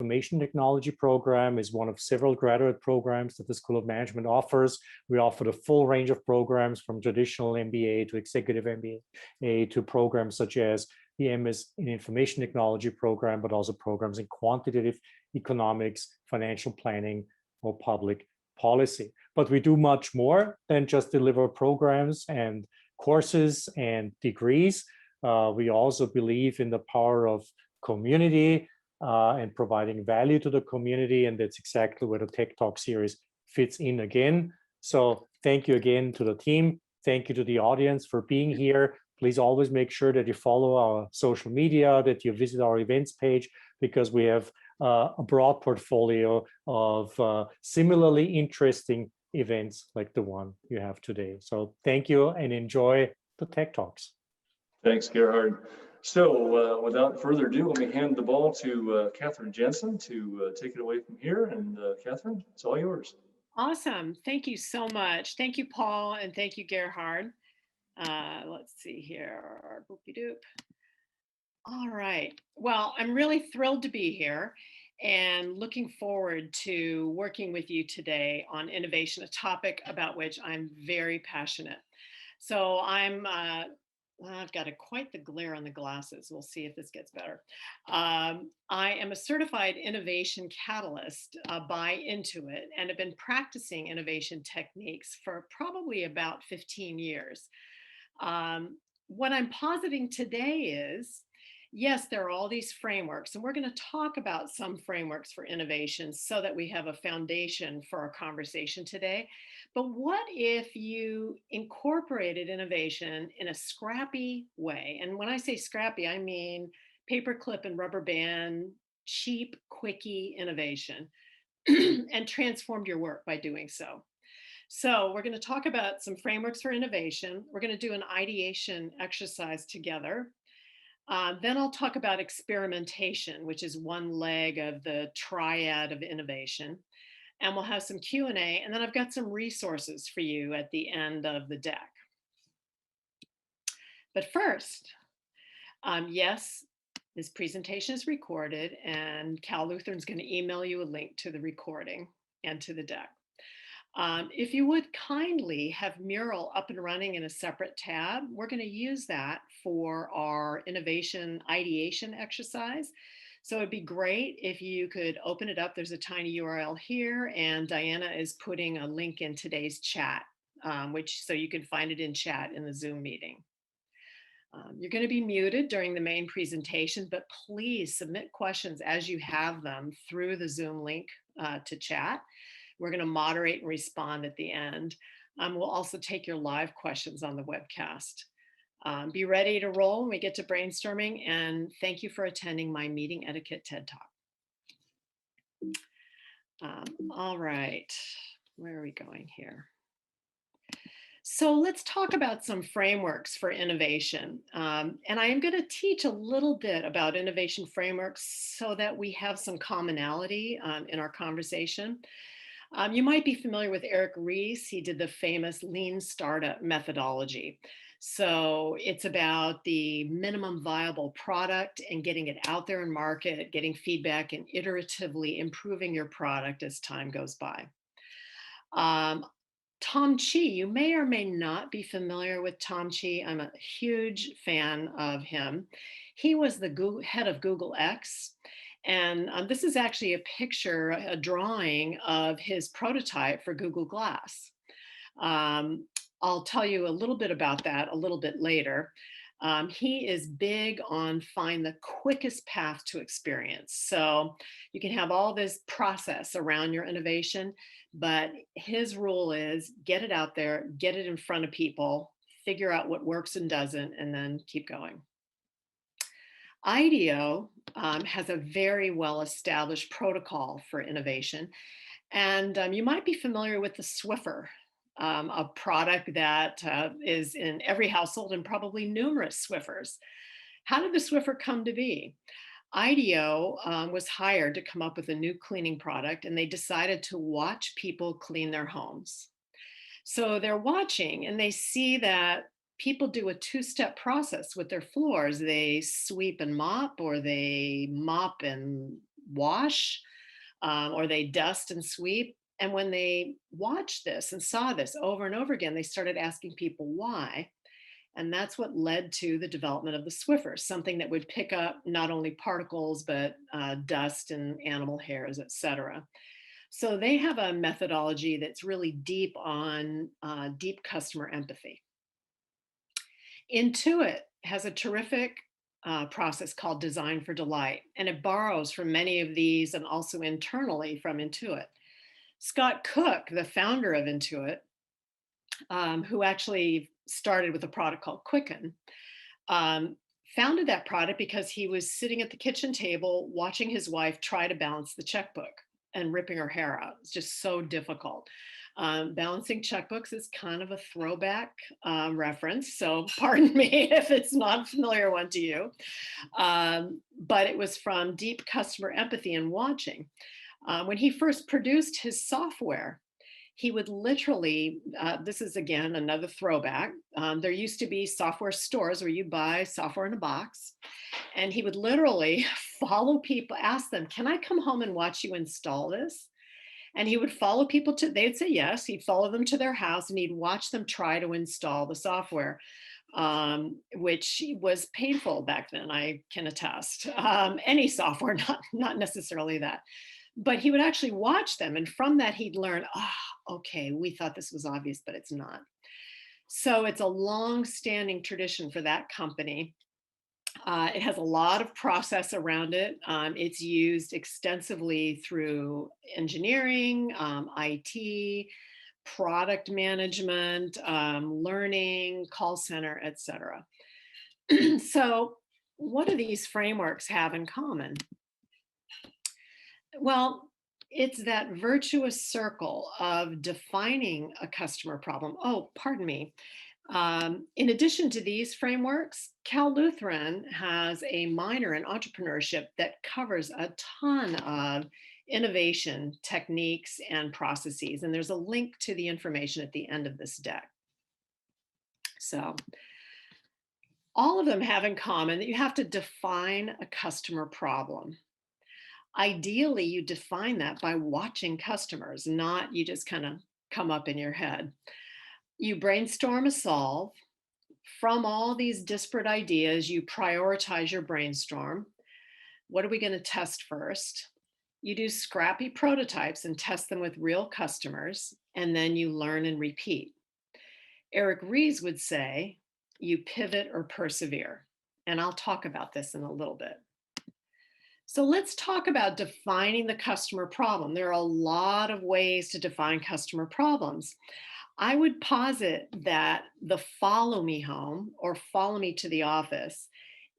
Information Technology program is one of several graduate programs that the School of Management offers. We offer the full range of programs from traditional MBA to executive MBA to programs such as the MS in Information Technology program, but also programs in quantitative economics, financial planning, or public policy. But we do much more than just deliver programs and courses and degrees. We also believe in the power of community and providing value to the community, and that's exactly where the TechTalk series fits in again. So thank you again to the team. Thank you to the audience for being here. Please always make sure that you follow our social media, that you visit our events page, because we have a broad portfolio of similarly interesting events like the one you have today. So thank you and enjoy the Tech Talks. Thanks, Gerhard. So without further ado, let me hand the ball to Katherine Jansen to take it away from here. And Katherine, it's all yours. Awesome. Thank you so much. Thank you, Paul, and thank you, Gerhard. Let's see here. Boopy-doop. All right. Well, I'm really thrilled to be here and looking forward to working with you today on innovation, a topic about which I'm very passionate. So I've got quite the glare on the glasses. We'll see if this gets better. I am a certified innovation catalyst by Intuit and have been practicing innovation techniques for probably about 15 years. What I'm positing today is, yes, there are all these frameworks, and we're going to talk about some frameworks for innovation so that we have a foundation for our conversation today. But what if you incorporated innovation in a scrappy way? And when I say scrappy, I mean paperclip and rubber band, cheap, quickie innovation, and transformed your work by doing so. So we're going to talk about some frameworks for innovation. We're going to do an ideation exercise together. Then I'll talk about experimentation, which is one leg of the triad of innovation. And we'll have some Q&A, and then I've got some resources for you at the end of the deck. But first, yes, this presentation is recorded, and Cal Lutheran's going to email you a link to the recording and to the deck. If you would kindly have Mural up and running in a separate tab, we're going to use that for our innovation ideation exercise. So it'd be great if you could open it up. There's a tiny URL here, and Diana is putting a link in today's chat, so you can find it in chat in the Zoom meeting. You're going to be muted during the main presentation, but please submit questions as you have them through the Zoom link to chat. We're going to moderate and respond at the end. We'll also take your live questions on the webcast. Be ready to roll when we get to brainstorming, and thank you for attending my meeting etiquette TED Talk. All right, where are we going here? So let's talk about some frameworks for innovation. And I am going to teach a little bit about innovation frameworks so that we have some commonality in our conversation. You might be familiar with Eric Ries. He did the famous lean startup methodology. So it's about the minimum viable product and getting it out there in market, getting feedback, and iteratively improving your product as time goes by. Tom Chi, you may or may not be familiar with Tom Chi. I'm a huge fan of him. He was the head of Google X. And this is actually a picture, a drawing of his prototype for Google Glass. I'll tell you a little bit about that a little bit later. He is big on find the quickest path to experience. So you can have all this process around your innovation, but his rule is get it out there, get it in front of people, figure out what works and doesn't, and then keep going. IDEO has a very well-established protocol for innovation. And you might be familiar with the Swiffer, a product that is in every household and probably numerous Swiffers. How did the Swiffer come to be? IDEO was hired to come up with a new cleaning product, and they decided to watch people clean their homes. So they're watching and they see that people do a two-step process with their floors. They sweep and mop, or they mop and wash or they dust and sweep. And when they watched this and saw this over and over again, they started asking people why. And that's what led to the development of the Swiffer, something that would pick up not only particles, but dust and animal hairs, et cetera. So they have a methodology that's really deep on deep customer empathy. Intuit has a terrific process called Design for Delight, and it borrows from many of these and also internally from Intuit. Scott Cook, the founder of Intuit, who actually started with a product called Quicken, founded that product because he was sitting at the kitchen table watching his wife try to balance the checkbook and ripping her hair out. It's just so difficult. Balancing checkbooks is kind of a throwback reference, so pardon me if it's not a familiar one to you. But it was from deep customer empathy and watching. When he first produced his software, he would literally, this is again another throwback, there used to be software stores where you buy software in a box, and he would literally follow people, ask them, can I come home and watch you install this? And he would follow people to, they'd say yes, he'd follow them to their house and he'd watch them try to install the software, which was painful back then, I can attest. Any software, not necessarily that. But he would actually watch them. And from that, he'd learn, okay, we thought this was obvious, but it's not. So it's a long-standing tradition for that company. It has a lot of process around it. It's used extensively through engineering, IT, product management, learning, call center, et cetera. So what do these frameworks have in common? Well, it's that virtuous circle of defining a customer problem. Oh, pardon me. In addition to these frameworks, Cal Lutheran has a minor in entrepreneurship that covers a ton of innovation techniques and processes. And there's a link to the information at the end of this deck. So all of them have in common that you have to define a customer problem. Ideally, you define that by watching customers, not you just kind of come up in your head. You brainstorm a solve. From all these disparate ideas, you prioritize your brainstorm. What are we going to test first? You do scrappy prototypes and test them with real customers, and then you learn and repeat. Eric Ries would say, you pivot or persevere. And I'll talk about this in a little bit. So let's talk about defining the customer problem. There are a lot of ways to define customer problems. I would posit that the follow me home or follow me to the office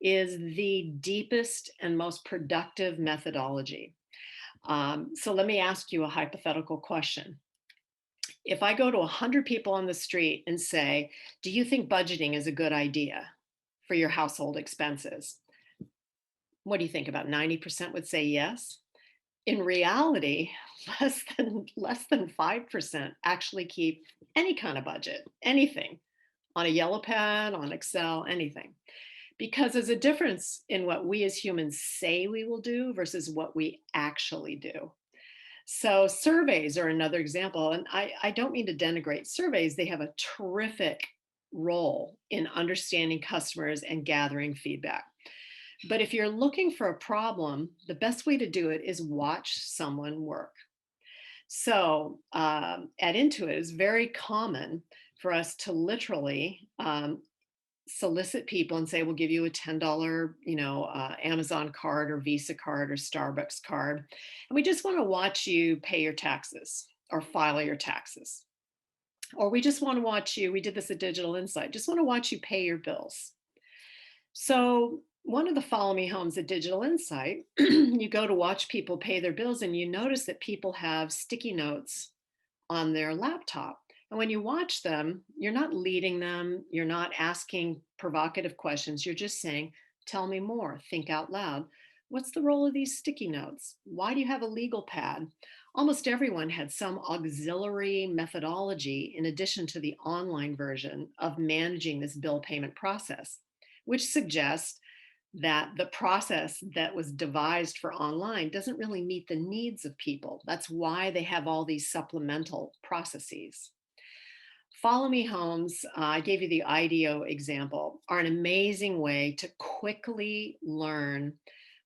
is the deepest and most productive methodology. So let me ask you a hypothetical question. If I go to 100 people on the street and say, do you think budgeting is a good idea for your household expenses? What do you think? About 90% would say yes. In reality, less than 5% actually keep any kind of budget, anything, on a yellow pad, on Excel, anything. Because there's a difference in what we as humans say we will do versus what we actually do. So surveys are another example. And I don't mean to denigrate surveys. They have a terrific role in understanding customers and gathering feedback. But if you're looking for a problem, the best way to do it is watch someone work. So at Intuit, it's very common for us to literally solicit people and say, we'll give you a $10, Amazon card or Visa card or Starbucks card. And we just want to watch you pay your taxes or file your taxes. Or we just want to watch you, we did this at Digital Insight, just want to watch you pay your bills. So one of the follow me homes at Digital Insight, you go to watch people pay their bills and you notice that people have sticky notes on their laptop. And when you watch them, you're not leading them, you're not asking provocative questions, you're just saying, tell me more, think out loud. What's the role of these sticky notes? Why do you have a legal pad? Almost everyone had some auxiliary methodology in addition to the online version of managing this bill payment process, which suggests that the process that was devised for online doesn't really meet the needs of people. That's why they have all these supplemental processes. Follow Me Homes, I gave you the IDEO example, are an amazing way to quickly learn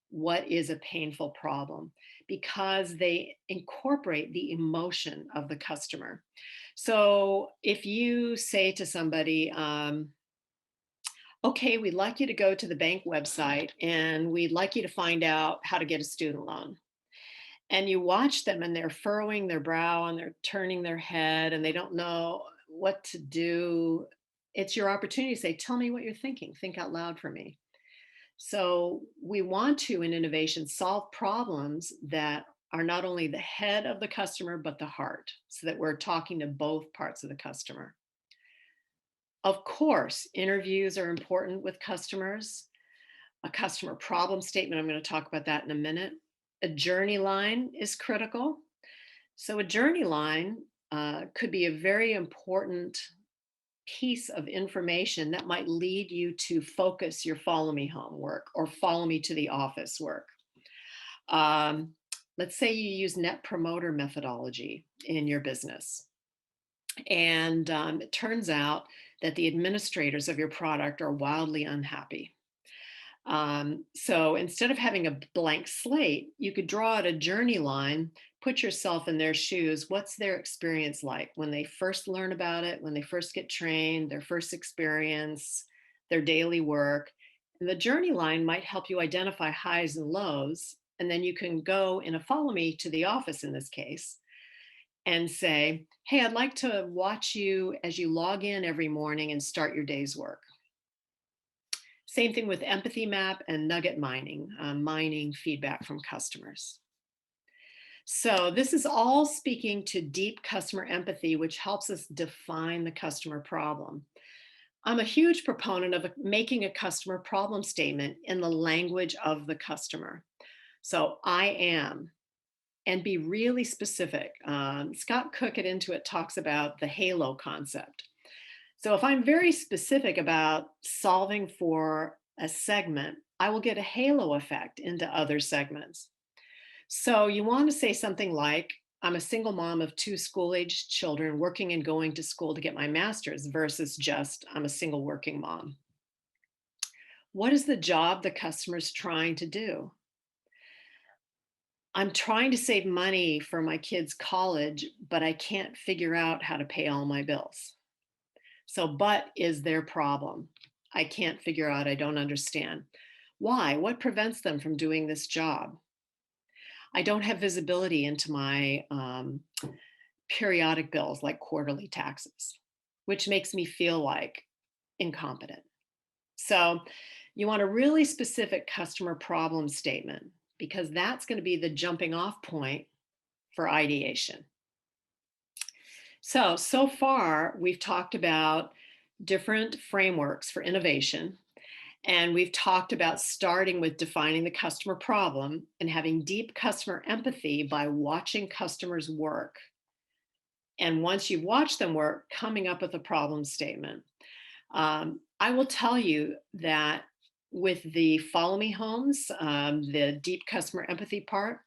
what is a painful problem because they incorporate the emotion of the customer. So if you say to somebody, okay, we'd like you to go to the bank website and we'd like you to find out how to get a student loan. And you watch them and they're furrowing their brow and they're turning their head and they don't know what to do. It's your opportunity to say, tell me what you're thinking. Think out loud for me. So we want to, in innovation, solve problems that are not only the head of the customer, but the heart, so that we're talking to both parts of the customer. Of course, interviews are important with customers. A customer problem statement, I'm going to talk about that in a minute. A journey line is critical. So a journey line could be a very important piece of information that might lead you to focus your follow me home work or follow me to the office work. Let's say you use net promoter methodology in your business. And it turns out that the administrators of your product are wildly unhappy. So instead of having a blank slate, you could draw out a journey line, put yourself in their shoes. What's their experience like when they first learn about it, when they first get trained, their first experience, their daily work? And the journey line might help you identify highs and lows. And then you can go in a follow me to the office in this case and say, hey, I'd like to watch you as you log in every morning and start your day's work. Same thing with empathy map and nugget mining, mining feedback from customers. So this is all speaking to deep customer empathy, which helps us define the customer problem. I'm a huge proponent of making a customer problem statement in the language of the customer. So I am, and be really specific. Scott Cook at Intuit talks about the halo concept. So if I'm very specific about solving for a segment, I will get a halo effect into other segments. So you want to say something like, I'm a single mom of 2 school-aged children working and going to school to get my master's versus just I'm a single working mom. What is the job the customer's trying to do? I'm trying to save money for my kids' college, but I can't figure out how to pay all my bills. So, but is their problem. I can't figure out, I don't understand. Why? What prevents them from doing this job? I don't have visibility into my periodic bills like quarterly taxes, which makes me feel like incompetent. So you want a really specific customer problem statement because that's going to be the jumping off point for ideation. So far, we've talked about different frameworks for innovation, and we've talked about starting with defining the customer problem and having deep customer empathy by watching customers work. And once you've watched them work, coming up with a problem statement. I will tell you that with the follow me homes, the deep customer empathy part,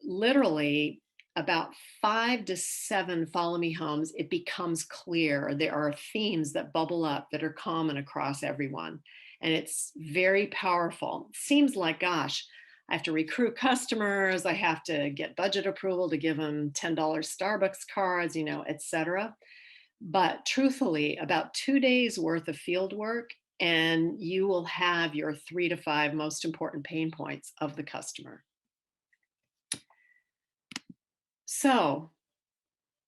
literally about 5 to 7 follow me homes, it becomes clear there are themes that bubble up that are common across everyone. And it's very powerful. It seems like, gosh, I have to recruit customers. I have to get budget approval to give them $10 Starbucks cards, et cetera. But truthfully, about 2 days worth of field work, and you will have your 3 to 5 most important pain points of the customer. So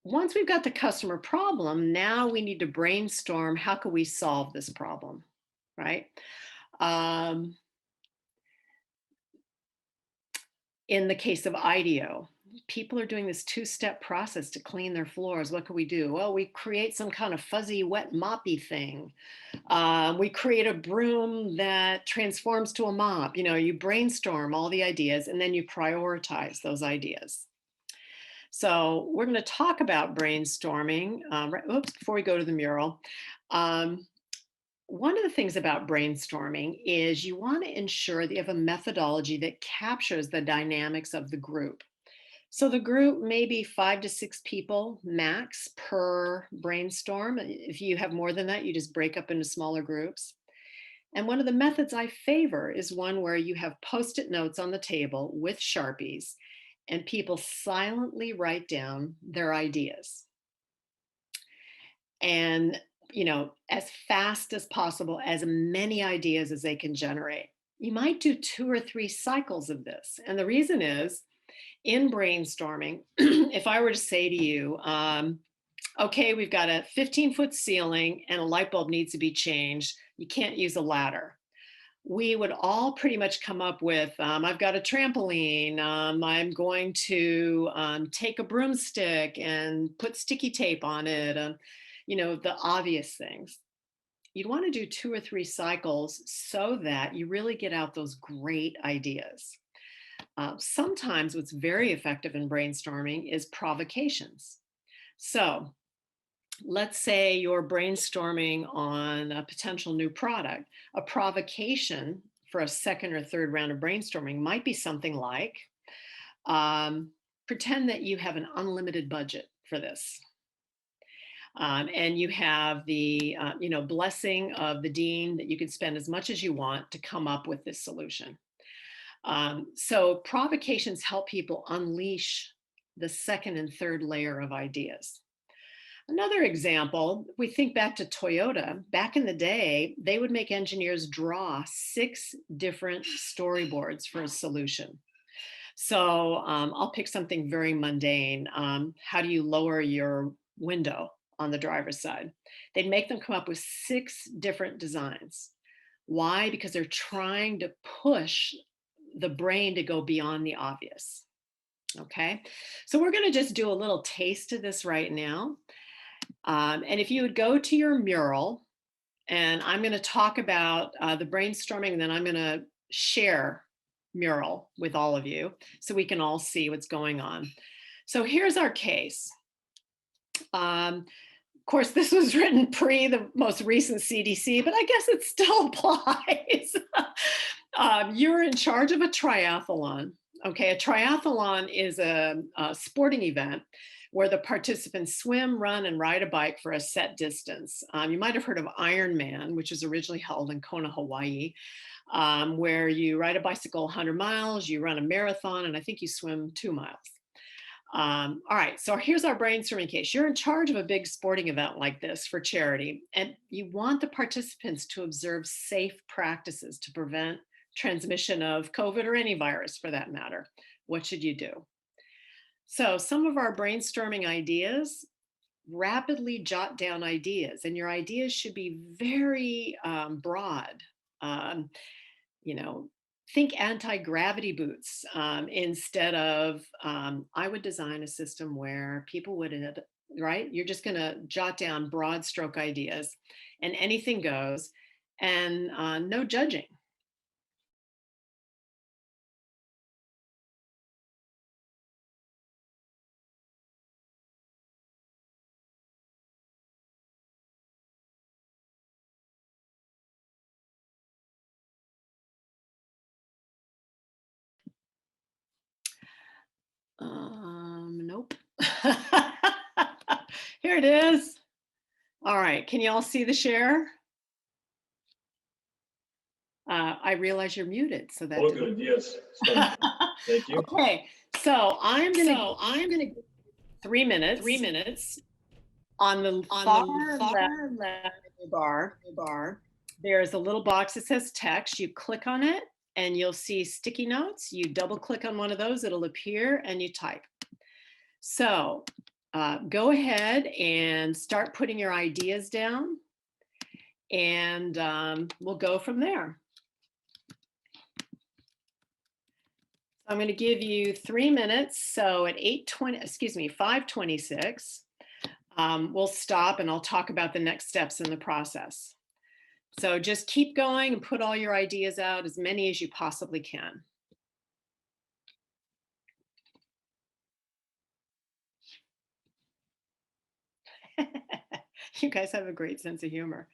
once we've got the customer problem, now we need to brainstorm, how can we solve this problem, right? In the case of IDEO, people are doing this 2-step process to clean their floors. What can we do? Well, we create some kind of fuzzy, wet, moppy thing. We create a broom that transforms to a mop. You brainstorm all the ideas and then you prioritize those ideas. So we're going to talk about brainstorming. Before we go to the mural. one of the things about brainstorming is you want to ensure that you have a methodology that captures the dynamics of the group. So the group may be 5 to 6 people max per brainstorm. If you have more than that, you just break up into smaller groups. And one of the methods I favor is one where you have Post-it notes on the table with Sharpies and people silently write down their ideas. And, as fast as possible, as many ideas as they can generate. You might do 2 or 3 cycles of this. And the reason is, in brainstorming, if I were to say to you, okay, we've got a 15-foot ceiling and a light bulb needs to be changed, you can't use a ladder. We would all pretty much come up with, I've got a trampoline, I'm going to take a broomstick and put sticky tape on it, the obvious things. You'd want to do 2 or 3 cycles so that you really get out those great ideas. Sometimes what's very effective in brainstorming is provocations. So let's say you're brainstorming on a potential new product. A provocation for a second or third round of brainstorming might be something like, pretend that you have an unlimited budget for this. And you have the blessing of the dean that you can spend as much as you want to come up with this solution. So provocations help people unleash the second and third layer of ideas. Another example, we think back to Toyota. Back in the day, they would make engineers draw 6 different storyboards for a solution. So I'll pick something very mundane. How do you lower your window on the driver's side? They'd make them come up with 6 different designs. Why? Because they're trying to push the brain to go beyond the obvious. Okay, so we're going to just do a little taste of this right now. And if you would go to your mural, and I'm going to talk about the brainstorming, and then I'm going to share mural with all of you so we can all see what's going on. So here's our case. Of course, this was written pre the most recent CDC, but I guess it still applies. You're in charge of a triathlon. Okay, a triathlon is a sporting event where the participants swim, run, and ride a bike for a set distance. You might have heard of Ironman, which was originally held in Kona, Hawaii, where you ride a bicycle 100 miles, you run a marathon, and I think you swim 2 miles. All right, so here's our brainstorming case. You're in charge of a big sporting event like this for charity, and you want the participants to observe safe practices to prevent transmission of COVID or any virus for that matter. What should you do? So some of our brainstorming ideas, rapidly jot down ideas, and your ideas should be very broad. Think anti-gravity boots instead of, I would design a system where people would, right? You're just going to jot down broad stroke ideas and anything goes, and no judging. Nope. Here it is. All right, can you all see the share? I realize you're muted, so that's good. Yes. Thank you. Okay, so I'm gonna 3 minutes. 3 minutes on the far left bar. There's a little box that says text. You click on it, and you'll see sticky notes. You double click on one of those, it'll appear, and you type. So go ahead and start putting your ideas down, and we'll go from there. I'm going to give you 3 minutes. So at 5:26, we'll stop and I'll talk about the next steps in the process. So just keep going and put all your ideas out, as many as you possibly can. You guys have a great sense of humor.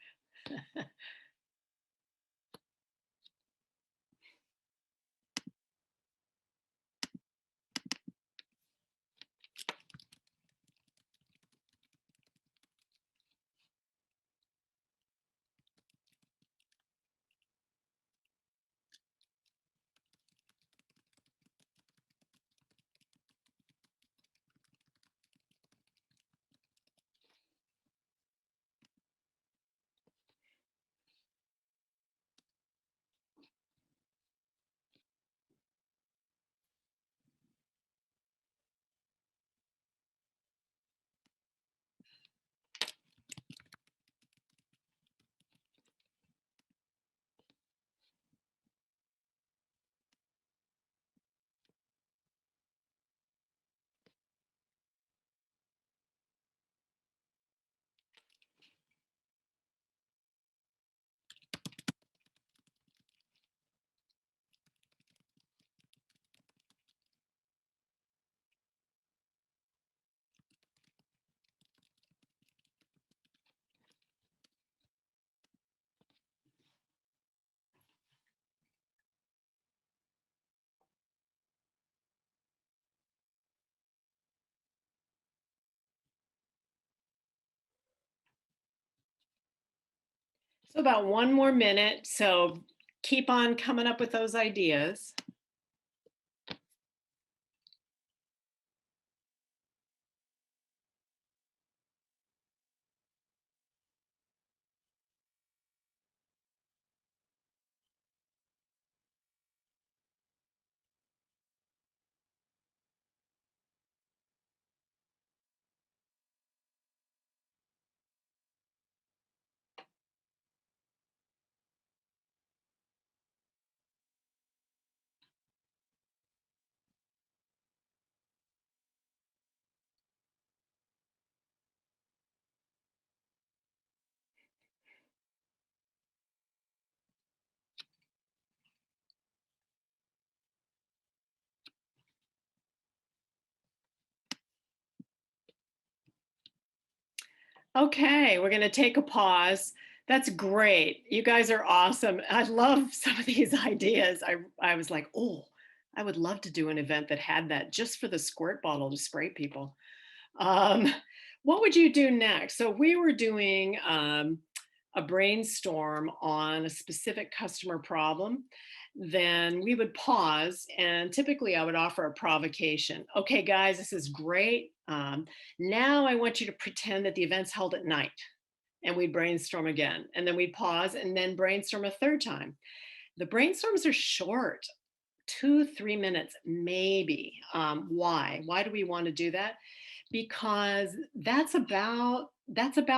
So about 1 more minute. So keep on coming up with those ideas. Okay, we're going to take a pause. That's great. You guys are awesome. I love some of these ideas. I was like, oh, I would love to do an event that had that just for the squirt bottle to spray people. Um, what would you do next? So we were doing a brainstorm on a specific customer problem. Then we would pause, and typically I would offer a provocation. Okay, guys, this is great. Now I want you to pretend that the event's held at night, and we'd brainstorm again. And then we'd pause and then brainstorm a third time. The brainstorms are short, 2-3 minutes, maybe. Why? Why do we want to do that? Because that's about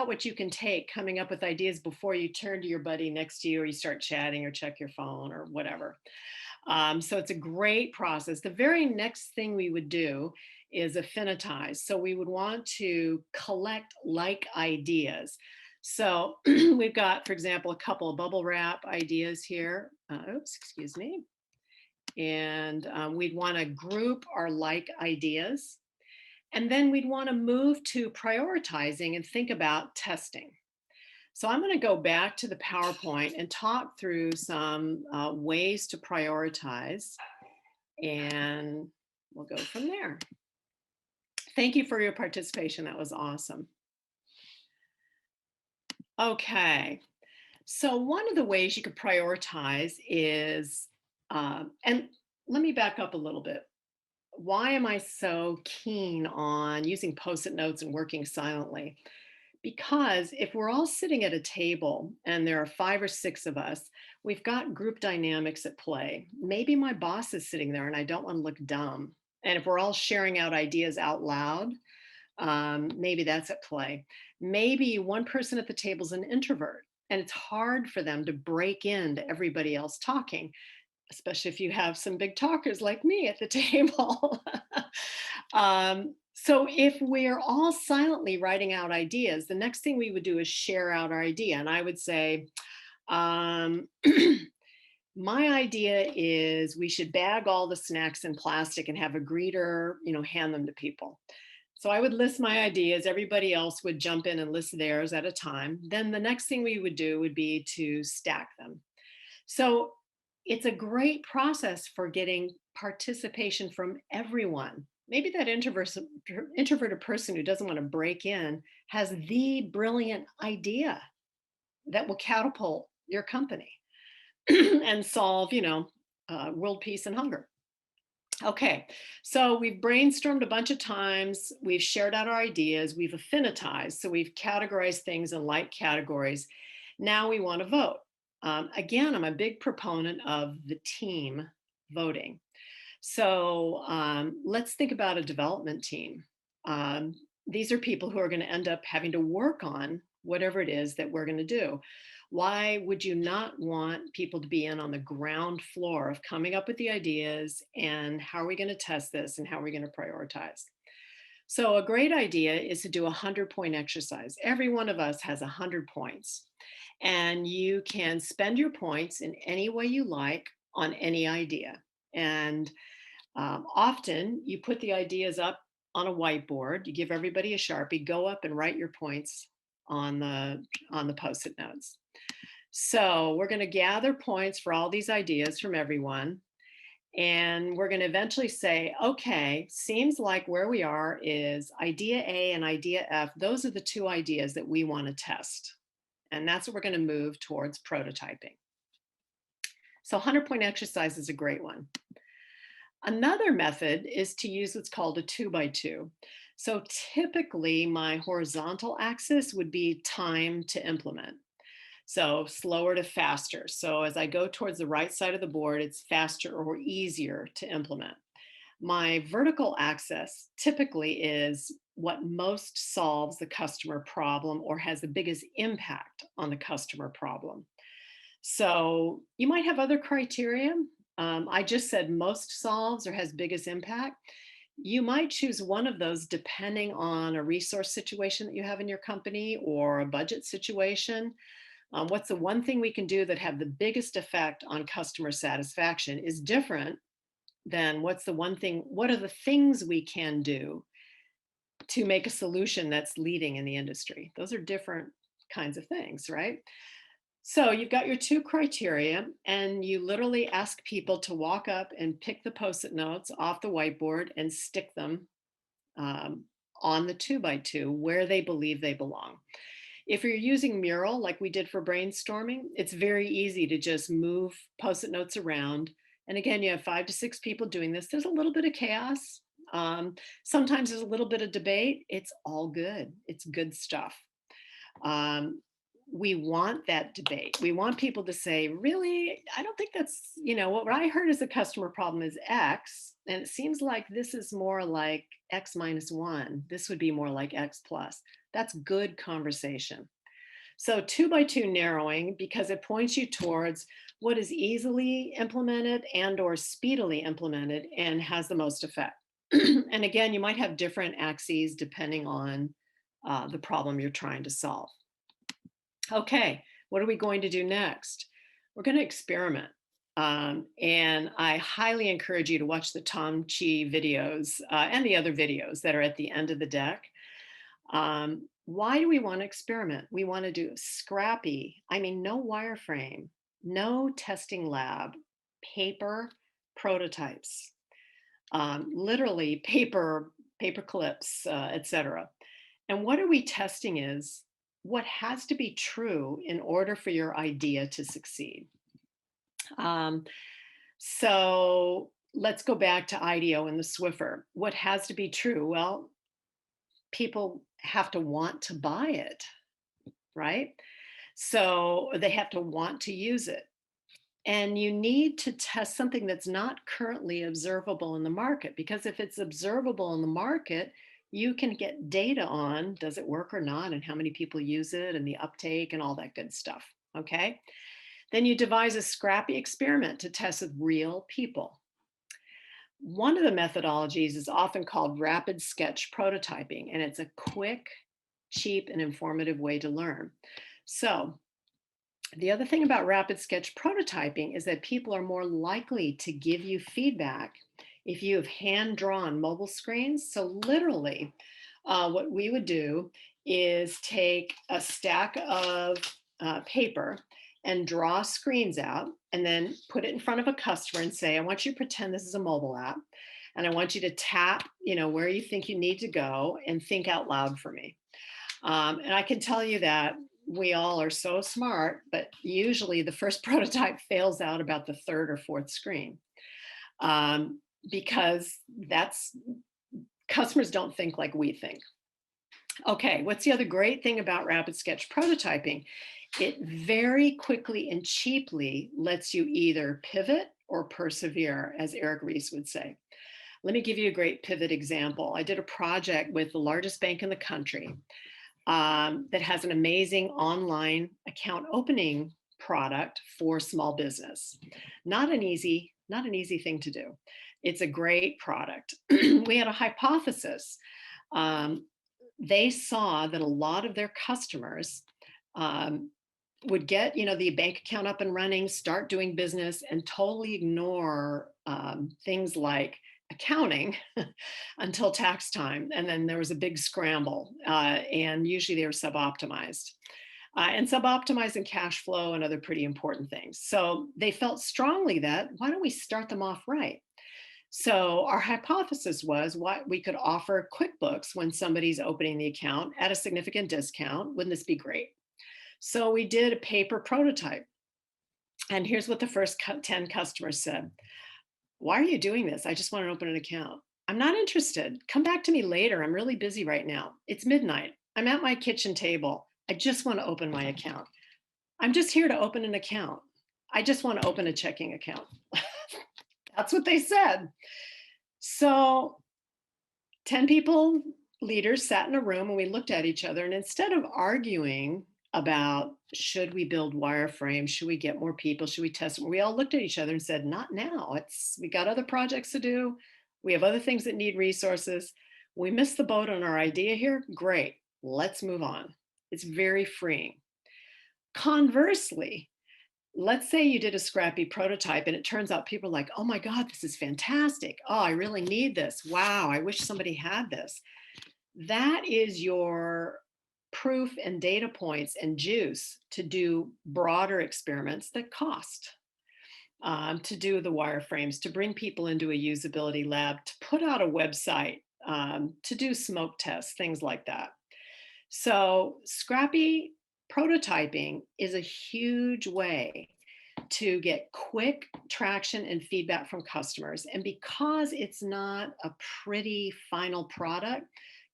what you can take coming up with ideas before you turn to your buddy next to you or you start chatting or check your phone or whatever. So it's a great process. The very next thing we would do is Affinitize. So we would want to collect like ideas. So we've got, for example, a couple of bubble wrap ideas here. Oops, excuse me. And we'd want to group our like ideas. And then we'd want to move to prioritizing and think about testing. So I'm going to go back to the PowerPoint and talk through some ways to prioritize, and we'll go from there. Thank you for your participation. That was awesome. Okay, so one of the ways you could prioritize is, and let me back up a little bit. Why am I so keen on using Post-it notes and working silently? Because if we're all sitting at a table and there are 5 or 6 of us, we've got group dynamics at play. Maybe my boss is sitting there and I don't want to look dumb. And if we're all sharing out ideas out loud, maybe that's at play. Maybe one person at the table is an introvert and it's hard for them to break into everybody else talking, especially if you have some big talkers like me at the table. So if we're all silently writing out ideas, the next thing we would do is share out our idea. And I would say, my idea is we should bag all the snacks in plastic and have a greeter, hand them to people. So I would list my ideas. Everybody else would jump in and list theirs at a time. Then the next thing we would do would be to stack them. So it's a great process for getting participation from everyone. Maybe that introverted person who doesn't want to break in has the brilliant idea that will catapult your company and solve, world peace and hunger. Okay, so we've brainstormed a bunch of times, we've shared out our ideas, we've affinitized, so we've categorized things in like categories. Now we want to vote. Again, I'm a big proponent of the team voting. So let's think about a development team. These are people who are going to end up having to work on whatever it is that we're going to do. Why would you not want people to be in on the ground floor of coming up with the ideas and how are we going to test this and how are we going to prioritize? So a great idea is to do a 100-point exercise. Every one of us has 100 points. And you can spend your points in any way you like on any idea. And often you put the ideas up on a whiteboard, you give everybody a Sharpie, go up and write your points on the Post-it notes. So we're going to gather points for all these ideas from everyone. And we're going to eventually say, okay, seems like where we are is idea A and idea F. Those are the 2 ideas that we want to test. And that's what we're going to move towards prototyping. So 100-point exercise is a great one. Another method is to use what's called a 2x2. So typically my horizontal axis would be time to implement. So slower to faster. So as I go towards the right side of the board, it's faster or easier to implement. My vertical axis typically is what most solves the customer problem or has the biggest impact on the customer problem. So you might have other criteria. I just said most solves or has biggest impact. You might choose one of those depending on a resource situation that you have in your company or a budget situation. What's the one thing we can do that have the biggest effect on customer satisfaction is different than what are the things we can do to make a solution that's leading in the industry. Those are different kinds of things, right? So you've got your two criteria, and you literally ask people to walk up and pick the Post-it notes off the whiteboard and stick them on the 2x2 where they believe they belong. If you're using Mural, like we did for brainstorming, it's very easy to just move Post-it notes around. And again, you have 5 to 6 people doing this. There's a little bit of chaos. Sometimes there's a little bit of debate. It's all good. It's good stuff. We want that debate. We want people to say, really, I don't think that's, what I heard as a customer problem is X. And it seems like this is more like X minus 1. This would be more like X plus. That's good conversation. So 2x2 narrowing, because it points you towards what is easily implemented and or speedily implemented and has the most effect. And again, you might have different axes depending on the problem you're trying to solve. Okay, what are we going to do next? We're going to experiment. And I highly encourage you to watch the Tom Chi videos and the other videos that are at the end of the deck. Why do we want to experiment? We want to do scrappy, no wireframe, no testing lab, paper prototypes, literally paper clips, etc. And what are we testing is what has to be true in order for your idea to succeed. So let's go back to IDEO and the Swiffer. What has to be true? Well, people have to want to buy it, right? So they have to want to use it. And you need to test something that's not currently observable in the market, because if it's observable in the market, you can get data on, does it work or not, and how many people use it, and the uptake and all that good stuff, okay? Then you devise a scrappy experiment to test with real people. One of the methodologies is often called rapid sketch prototyping, and it's a quick, cheap, and informative way to learn. So the other thing about rapid sketch prototyping is that people are more likely to give you feedback if you have hand-drawn mobile screens. So literally, what we would do is take a stack of paper and draw screens out and then put it in front of a customer and say, I want you to pretend this is a mobile app. And I want you to tap, where you think you need to go and think out loud for me. And I can tell you that we all are so smart, but usually the first prototype fails out about the third or fourth screen. Because customers don't think like we think. Okay, what's the other great thing about rapid sketch prototyping? It very quickly and cheaply lets you either pivot or persevere, as Eric Ries would say. Let me give you a great pivot example. I did a project with the largest bank in the country that has an amazing online account opening product for small business. Not an easy thing to do. It's a great product. We had a hypothesis. They saw that a lot of their customers would get, the bank account up and running, start doing business, and totally ignore things like accounting until tax time. And then there was a big scramble, and usually they were sub-optimized. And sub-optimized in cash flow and other pretty important things. So they felt strongly that, why don't we start them off right? So our hypothesis was we could offer QuickBooks when somebody's opening the account at a significant discount. Wouldn't this be great? So we did a paper prototype. And here's what the first 10 customers said. Why are you doing this? I just want to open an account. I'm not interested. Come back to me later. I'm really busy right now. It's midnight. I'm at my kitchen table. I just want to open my account. I'm just here to open an account. I just want to open a checking account. That's what they said. So 10 people, leaders, sat in a room and we looked at each other. And instead of arguing about should we build wireframes, should we get more people, should we test them, we all looked at each other and said, not now. We got other projects to do. We have other things that need resources. We missed the boat on our idea here. Great. Let's move on. It's very freeing. Conversely, let's say you did a Scrappy prototype and it turns out people are like, oh my God, this is fantastic. Oh, I really need this. Wow, I wish somebody had this. That is your proof and data points and juice to do broader experiments that cost, to do the wireframes, to bring people into a usability lab, to put out a website, to do smoke tests, things like that. So Scrappy prototyping is a huge way to get quick traction and feedback from customers. And because it's not a pretty final product,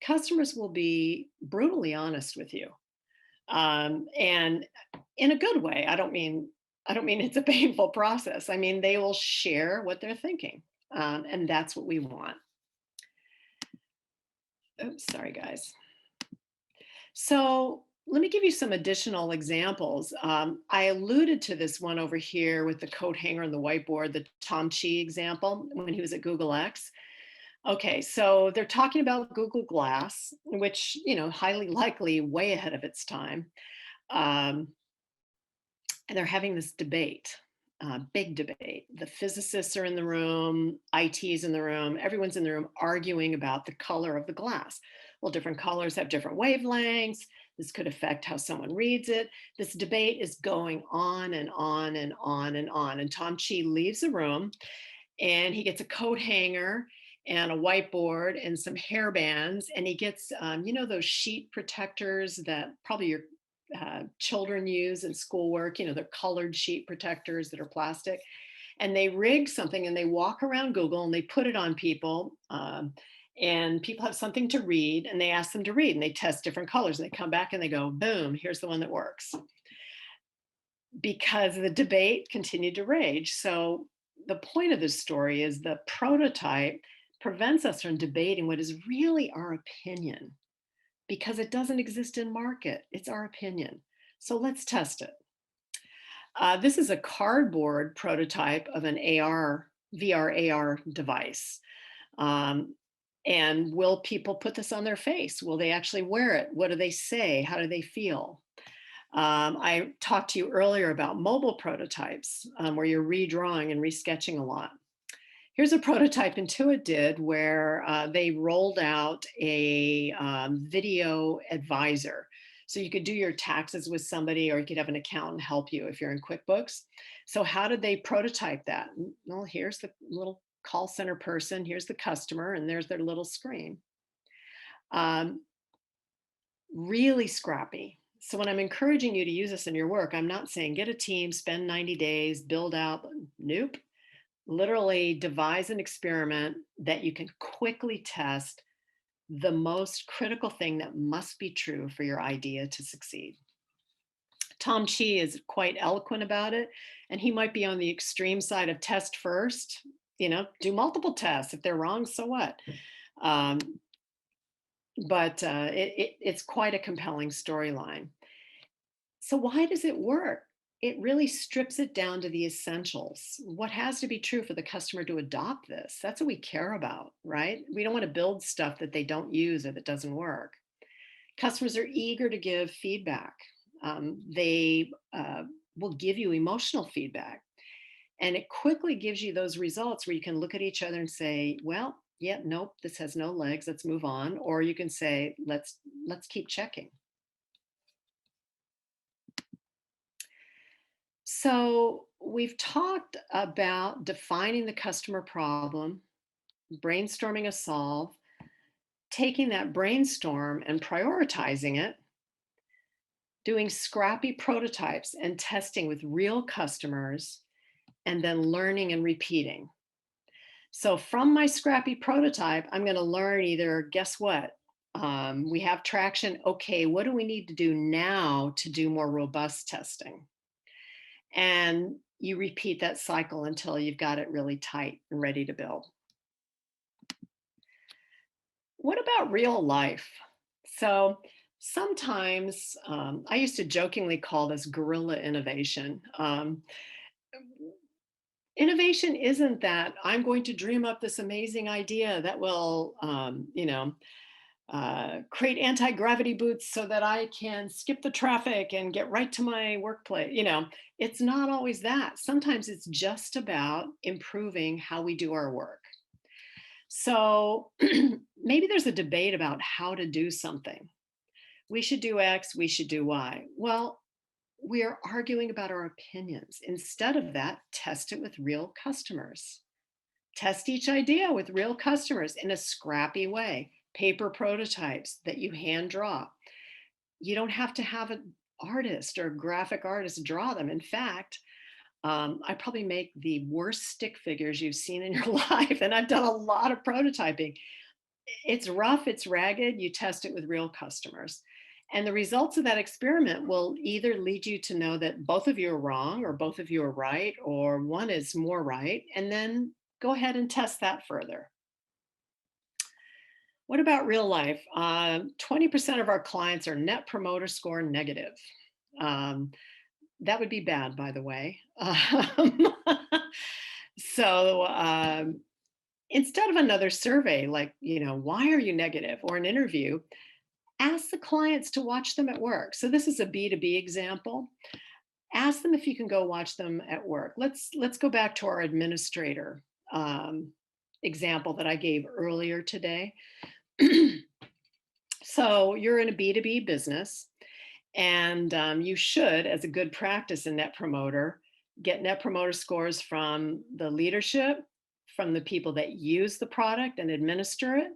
customers will be brutally honest with you. And in a good way. I don't mean it's a painful process. I mean, they will share what they're thinking. And that's what we want. Oops, sorry, guys. So let me give you some additional examples. I alluded to this one over here with the coat hanger and the whiteboard, the Tom Chi example when he was at Google X. Okay, so they're talking about Google Glass, which, highly likely way ahead of its time. And they're having this debate, big debate. The physicists are in the room, IT is in the room, everyone's in the room arguing about the color of the glass. Well, different colors have different wavelengths. This could affect how someone reads it. This debate is going on and on and on and on. And Tom Chi leaves the room and he gets a coat hanger and a whiteboard and some hair bands. And he gets, those sheet protectors that probably your children use in schoolwork, they're colored sheet protectors that are plastic. And they rig something and they walk around Google and they put it on people. And people have something to read and they ask them to read and they test different colors and they come back and they go, boom, here's the one that works. Because the debate continued to rage. So the point of this story is the prototype prevents us from debating what is really our opinion because it doesn't exist in market. It's our opinion. So let's test it. This is a cardboard prototype of an VR AR device. And will people put this on their face? Will they actually wear it? What do they say? How do they feel? I talked to you earlier about mobile prototypes where you're redrawing and resketching a lot. Here's a prototype Intuit did where they rolled out a video advisor. So you could do your taxes with somebody or you could have an accountant help you if you're in QuickBooks. So how did they prototype that? Well, here's the little call center person, here's the customer, and there's their little screen. Really scrappy. So when I'm encouraging you to use this in your work, I'm not saying get a team, spend 90 days, build out. Nope. Literally devise an experiment that you can quickly test the most critical thing that must be true for your idea to succeed. Tom Chi is quite eloquent about it, and he might be on the extreme side of test first, do multiple tests. If they're wrong, so what? But it's quite a compelling storyline. So why does it work? It really strips it down to the essentials. What has to be true for the customer to adopt this? That's what we care about, right? We don't want to build stuff that they don't use or that doesn't work. Customers are eager to give feedback. They will give you emotional feedback. And it quickly gives you those results where you can look at each other and say, well, yeah, nope, this has no legs, let's move on. Or you can say, let's keep checking. So we've talked about defining the customer problem, brainstorming a solve, taking that brainstorm and prioritizing it, doing scrappy prototypes and testing with real customers, and then learning and repeating. So from my scrappy prototype, I'm going to learn either, guess what? We have traction. Okay, what do we need to do now to do more robust testing? And you repeat that cycle until you've got it really tight and ready to build. What about real life? So sometimes I used to jokingly call this guerrilla innovation. Innovation isn't that I'm going to dream up this amazing idea that will, create anti-gravity boots so that I can skip the traffic and get right to my workplace. It's not always that. Sometimes it's just about improving how we do our work. So maybe there's a debate about how to do something. We should do X, we should do Y. Well, we are arguing about our opinions. Instead of that, test it with real customers. Test each idea with real customers in a scrappy way. Paper prototypes that you hand draw. You don't have to have an artist or a graphic artist draw them. In fact, I probably make the worst stick figures you've seen in your life, and I've done a lot of prototyping. It's rough, it's ragged, you test it with real customers. And the results of that experiment will either lead you to know that both of you are wrong, or both of you are right, or one is more right, and then go ahead and test that further. What about real life? 20% of our clients are net promoter score negative. That would be bad, by the way. So instead of another survey like, why are you negative, or an interview, ask the clients to watch them at work. So this is a B2B example. Ask them if you can go watch them at work. Let's go back to our administrator example that I gave earlier today. So you're in a B2B business, and you should, as a good practice in Net Promoter, get Net Promoter scores from the leadership, from the people that use the product and administer it,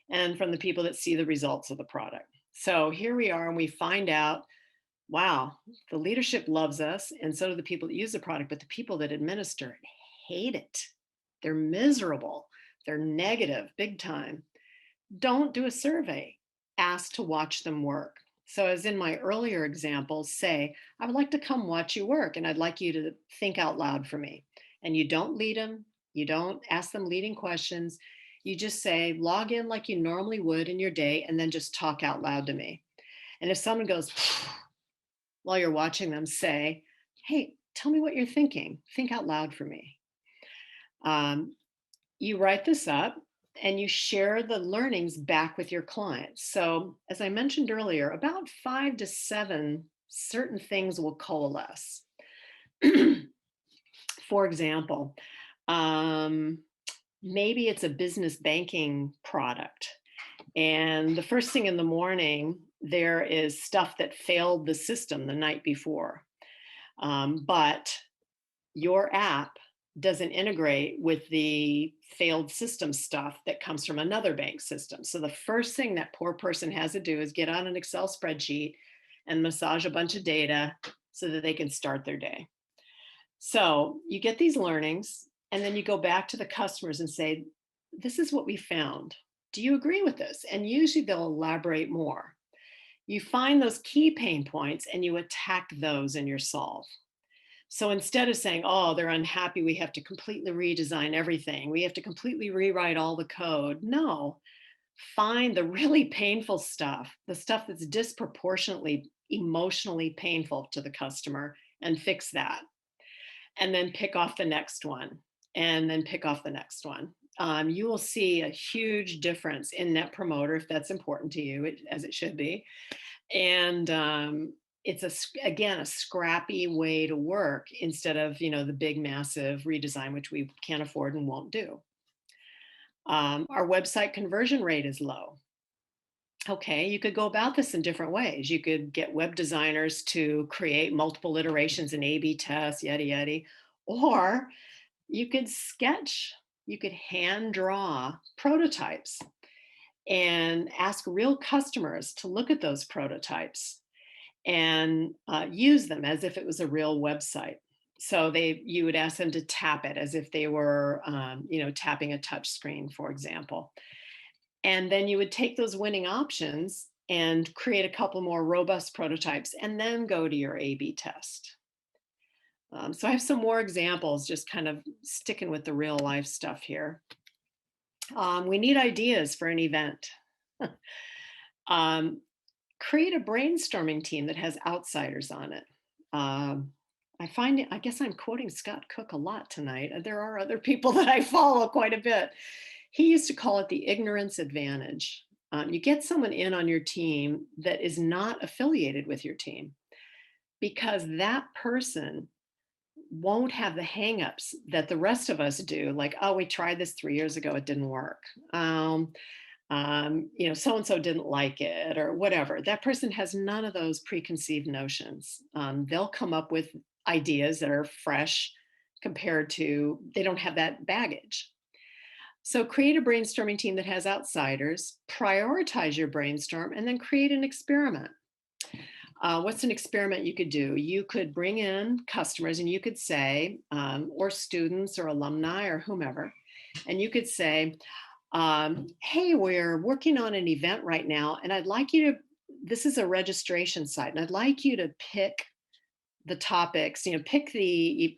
and from the people that see the results of the product. So here we are, and we find out, wow, the leadership loves us, and so do the people that use the product, but the people that administer it hate it. They're miserable. They're negative, big time. Don't do a survey. Ask to watch them work. So as in my earlier examples, say, I would like to come watch you work, and I'd like you to think out loud for me. And you don't lead them. You don't ask them leading questions. You just say, log in like you normally would in your day, and then just talk out loud to me. And if someone goes, while you're watching them, say, hey, tell me what you're thinking. Think out loud for me. You write this up, and you share the learnings back with your clients. So as I mentioned earlier, about 5 to 7 certain things will coalesce. For example, maybe it's a business banking product, and the first thing in the morning, there is stuff that failed the system the night before. But your app doesn't integrate with the failed system stuff that comes from another bank system. So the first thing that poor person has to do is get on an Excel spreadsheet and massage a bunch of data so that they can start their day. So you get these learnings, and then you go back to the customers and say, this is what we found. Do you agree with this? And usually they'll elaborate more. You find those key pain points and you attack those in your solve. So instead of saying, oh, they're unhappy, we have to completely redesign everything, we have to completely rewrite all the code. No, find the really painful stuff, the stuff that's disproportionately emotionally painful to the customer, and fix that. And then pick off the next one, and then pick off the next one. You will see a huge difference in Net Promoter if that's important to you, as it should be. And it's again a scrappy way to work instead of the big massive redesign, which we can't afford and won't do. Our website conversion rate is low. Okay, you could go about this in different ways. You could get web designers to create multiple iterations and A/B tests, yada yada, or you could sketch. You could hand draw prototypes and ask real customers to look at those prototypes and use them as if it was a real website. So you would ask them to tap it as if they were, tapping a touch screen, for example. And then you would take those winning options and create a couple more robust prototypes and then go to your A/B test. So I have some more examples, just kind of sticking with the real life stuff here. We need ideas for an event. Create a brainstorming team that has outsiders on it. I guess I'm quoting Scott Cook a lot tonight. There are other people that I follow quite a bit. He used to call it the ignorance advantage. You get someone in on your team that is not affiliated with your team, because that person won't have the hangups that the rest of us do. Like, oh, we tried this 3 years ago, it didn't work. So-and-so didn't like it or whatever. That person has none of those preconceived notions. They'll come up with ideas that are fresh compared to, they don't have that baggage. So create a brainstorming team that has outsiders, prioritize your brainstorm, and then create an experiment. What's an experiment you could do? You could bring in customers and you could say, or students or alumni or whomever, and you could say, hey, we're working on an event right now, and I'd like you to, this is a registration site, and I'd like you to pick the topics, pick the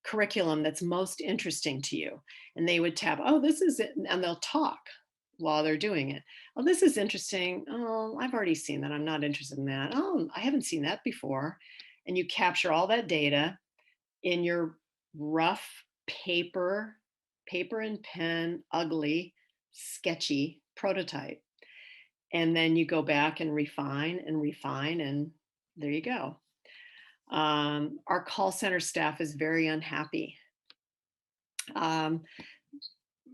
curriculum that's most interesting to you. And they would tap, oh, this is it, and they'll talk while they're doing it. Oh, this is interesting. Oh, I've already seen that. I'm not interested in that. Oh, I haven't seen that before. And you capture all that data in your rough paper and pen, ugly, sketchy prototype. And then you go back and refine, and there you go. Our call center staff is very unhappy.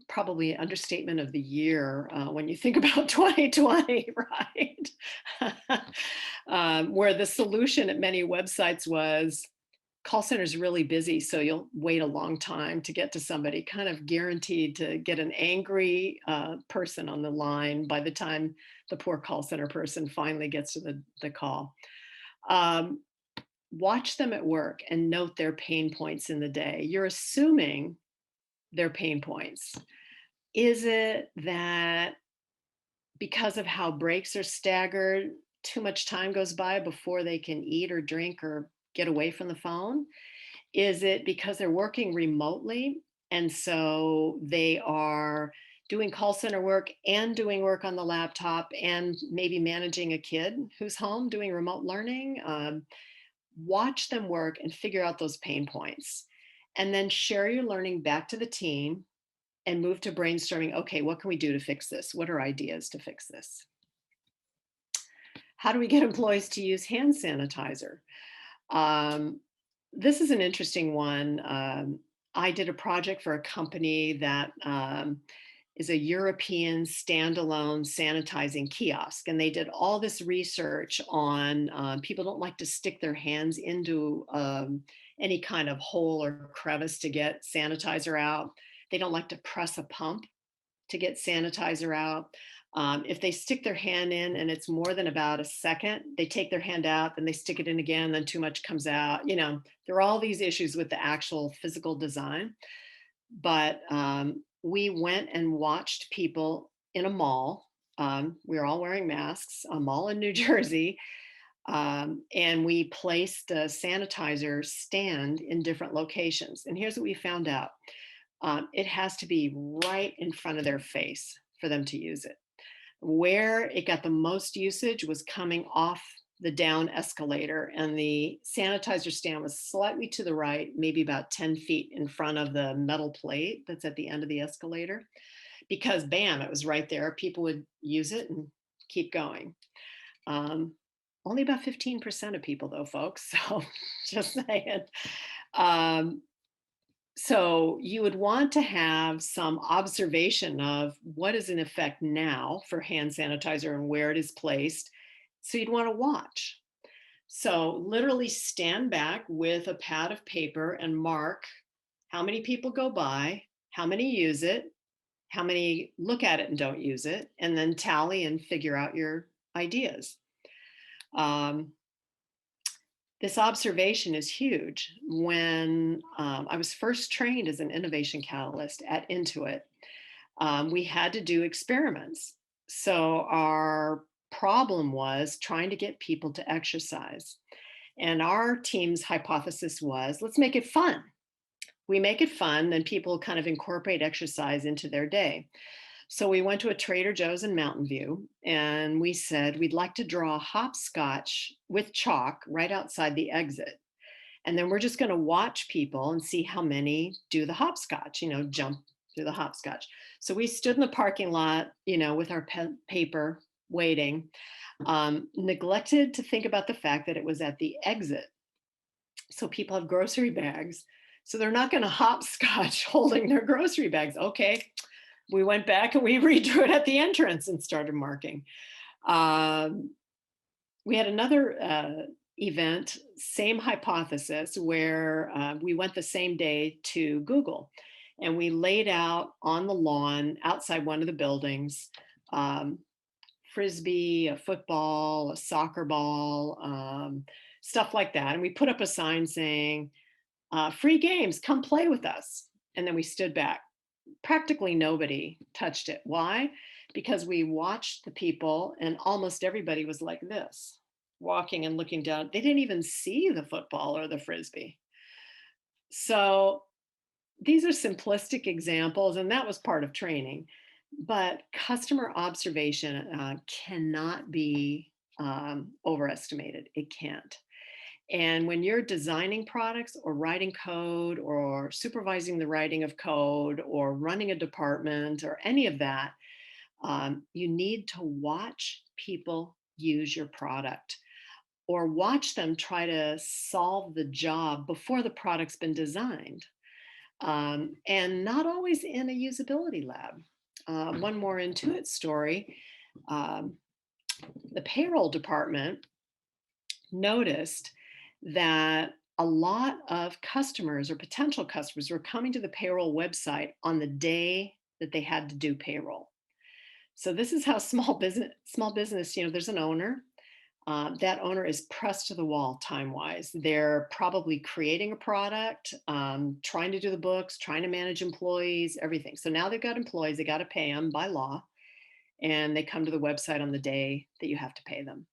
Probably understatement of the year when you think about 2020, right? Where the solution at many websites was, call center is really busy, so you'll wait a long time to get to somebody, kind of guaranteed to get an angry person on the line by the time the poor call center person finally gets to the call. Watch them at work and note their pain points in the day. You're assuming their pain points. Is it that because of how breaks are staggered, too much time goes by before they can eat or drink or get away from the phone? Is it because they're working remotely and so they are doing call center work and doing work on the laptop and maybe managing a kid who's home doing remote learning? Watch them work and figure out those pain points, and then share your learning back to the team and move to brainstorming. Okay, what can we do to fix this? What are ideas to fix this? How do we get employees to use hand sanitizer? This is an interesting one. I did a project for a company that is a European standalone sanitizing kiosk. And they did all this research on people don't like to stick their hands into any kind of hole or crevice to get sanitizer out. They don't like to press a pump to get sanitizer out. If they stick their hand in and it's more than about a second, they take their hand out, then they stick it in again, then too much comes out. There are all these issues with the actual physical design. But we went and watched people in a mall. We were all wearing masks, a mall in New Jersey. And we placed a sanitizer stand in different locations. And here's what we found out. It has to be right in front of their face for them to use it. Where it got the most usage was coming off the down escalator, and the sanitizer stand was slightly to the right, maybe about 10 feet in front of the metal plate that's at the end of the escalator, because bam, it was right there. People would use it and keep going. Only about 15% of people though, folks, so just saying. So you would want to have some observation of what is in effect now for hand sanitizer and where it is placed. So you'd want to watch. So literally stand back with a pad of paper and mark how many people go by, how many use it, how many look at it and don't use it, and then tally and figure out your ideas. this observation is huge. When I was first trained as an innovation catalyst at Intuit, we had to do experiments. So our problem was trying to get people to exercise. And our team's hypothesis was, let's make it fun. We make it fun, then people kind of incorporate exercise into their day. So we went to a Trader Joe's in Mountain View and we said, we'd like to draw hopscotch with chalk right outside the exit. And then we're just going to watch people and see how many do the hopscotch, jump through the hopscotch. So we stood in the parking lot, with our paper waiting, neglected to think about the fact that it was at the exit. So people have grocery bags. So they're not going to hopscotch holding their grocery bags. Okay. We went back and we redrew it at the entrance and started marking. We had another event, same hypothesis, where we went the same day to Google and we laid out on the lawn outside one of the buildings, Frisbee, a football, a soccer ball, stuff like that. And we put up a sign saying, free games, come play with us. And then we stood back. Practically nobody touched it. Why? Because we watched the people and almost everybody was like this, walking and looking down. They didn't even see the football or the Frisbee. So these are simplistic examples, and that was part of training. But customer observation cannot be overestimated. It can't. And when you're designing products or writing code or supervising the writing of code or running a department or any of that, you need to watch people use your product or watch them try to solve the job before the product's been designed. And not always in a usability lab. One more Intuit story. The payroll department noticed that a lot of customers or potential customers were coming to the payroll website on the day that they had to do payroll. So this is how small business, there's an owner. That owner is pressed to the wall time-wise. They're probably creating a product, trying to do the books, trying to manage employees, everything. So now they've got employees, they got to pay them by law, and they come to the website on the day that you have to pay them.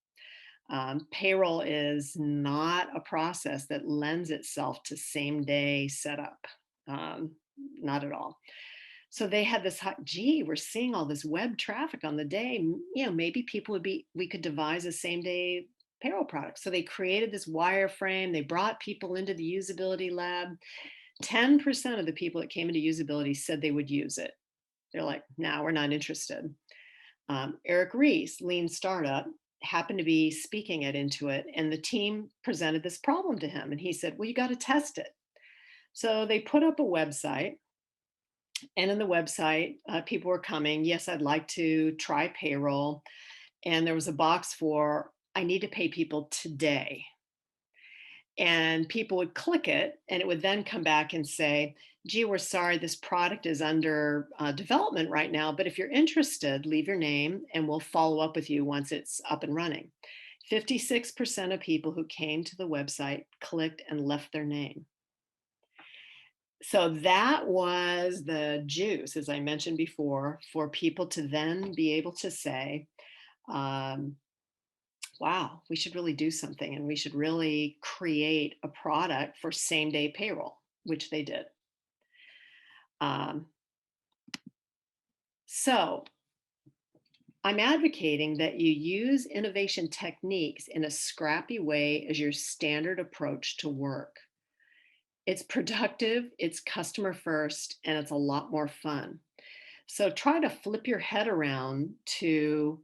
Payroll is not a process that lends itself to same day setup, not at all. So they had this, gee, we're seeing all this web traffic on the day, maybe we could devise a same day payroll product. So they created this wireframe, they brought people into the usability lab. 10% of the people that came into usability said they would use it. They're like, nah, we're not interested. Eric Rees, Lean Startup, happened to be speaking at Intuit, and the team presented this problem to him. And he said, well, you got to test it. So they put up a website. And in the website, people were coming, yes, I'd like to try payroll. And there was a box for, I need to pay people today. And people would click it, and it would then come back and say, gee, we're sorry, this product is under development right now, but if you're interested, leave your name and we'll follow up with you once it's up and running. 56% of people who came to the website clicked and left their name. So that was the juice, as I mentioned before, for people to then be able to say, wow, we should really do something and we should really create a product for same day payroll, which they did. So I'm advocating that you use innovation techniques in a scrappy way as your standard approach to work. It's productive, it's customer first, and it's a lot more fun. So try to flip your head around to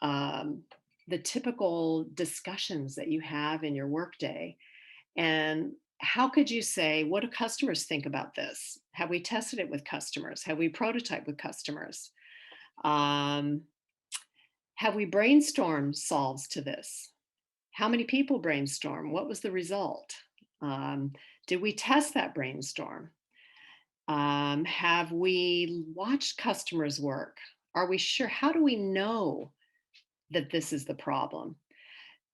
the typical discussions that you have in your workday. And how could you say, what do customers think about this? Have we tested it with customers? Have we prototyped with customers? Have we brainstormed solves to this? How many people brainstorm? What was the result? Did we test that brainstorm? Have we watched customers work? Are we sure? How do we know that this is the problem?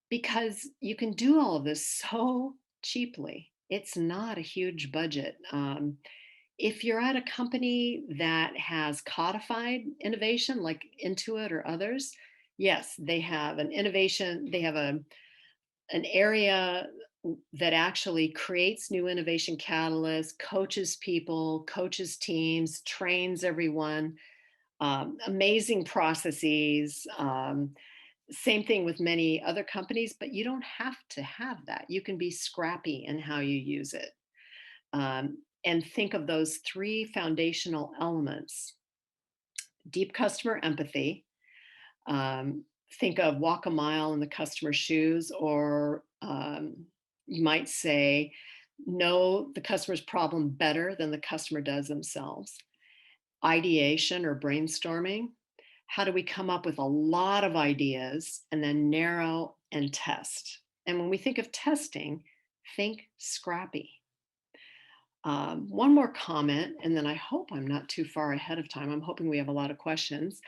because you can do all of this so cheaply. It's not a huge budget. If you're at a company that has codified innovation like Intuit or others, yes, they have an innovation, they have an area that actually creates new innovation catalysts, coaches people, coaches teams, trains everyone, amazing processes. Same thing with many other companies, but you don't have to have that. You can be scrappy in how you use it. And think of those three foundational elements: deep customer empathy. Think of walk a mile in the customer's shoes, or you might say, know the customer's problem better than the customer does themselves. Ideation or brainstorming. How do we come up with a lot of ideas and then narrow and test? And when we think of testing, think scrappy. One more comment, and then I hope I'm not too far ahead of time. I'm hoping we have a lot of questions.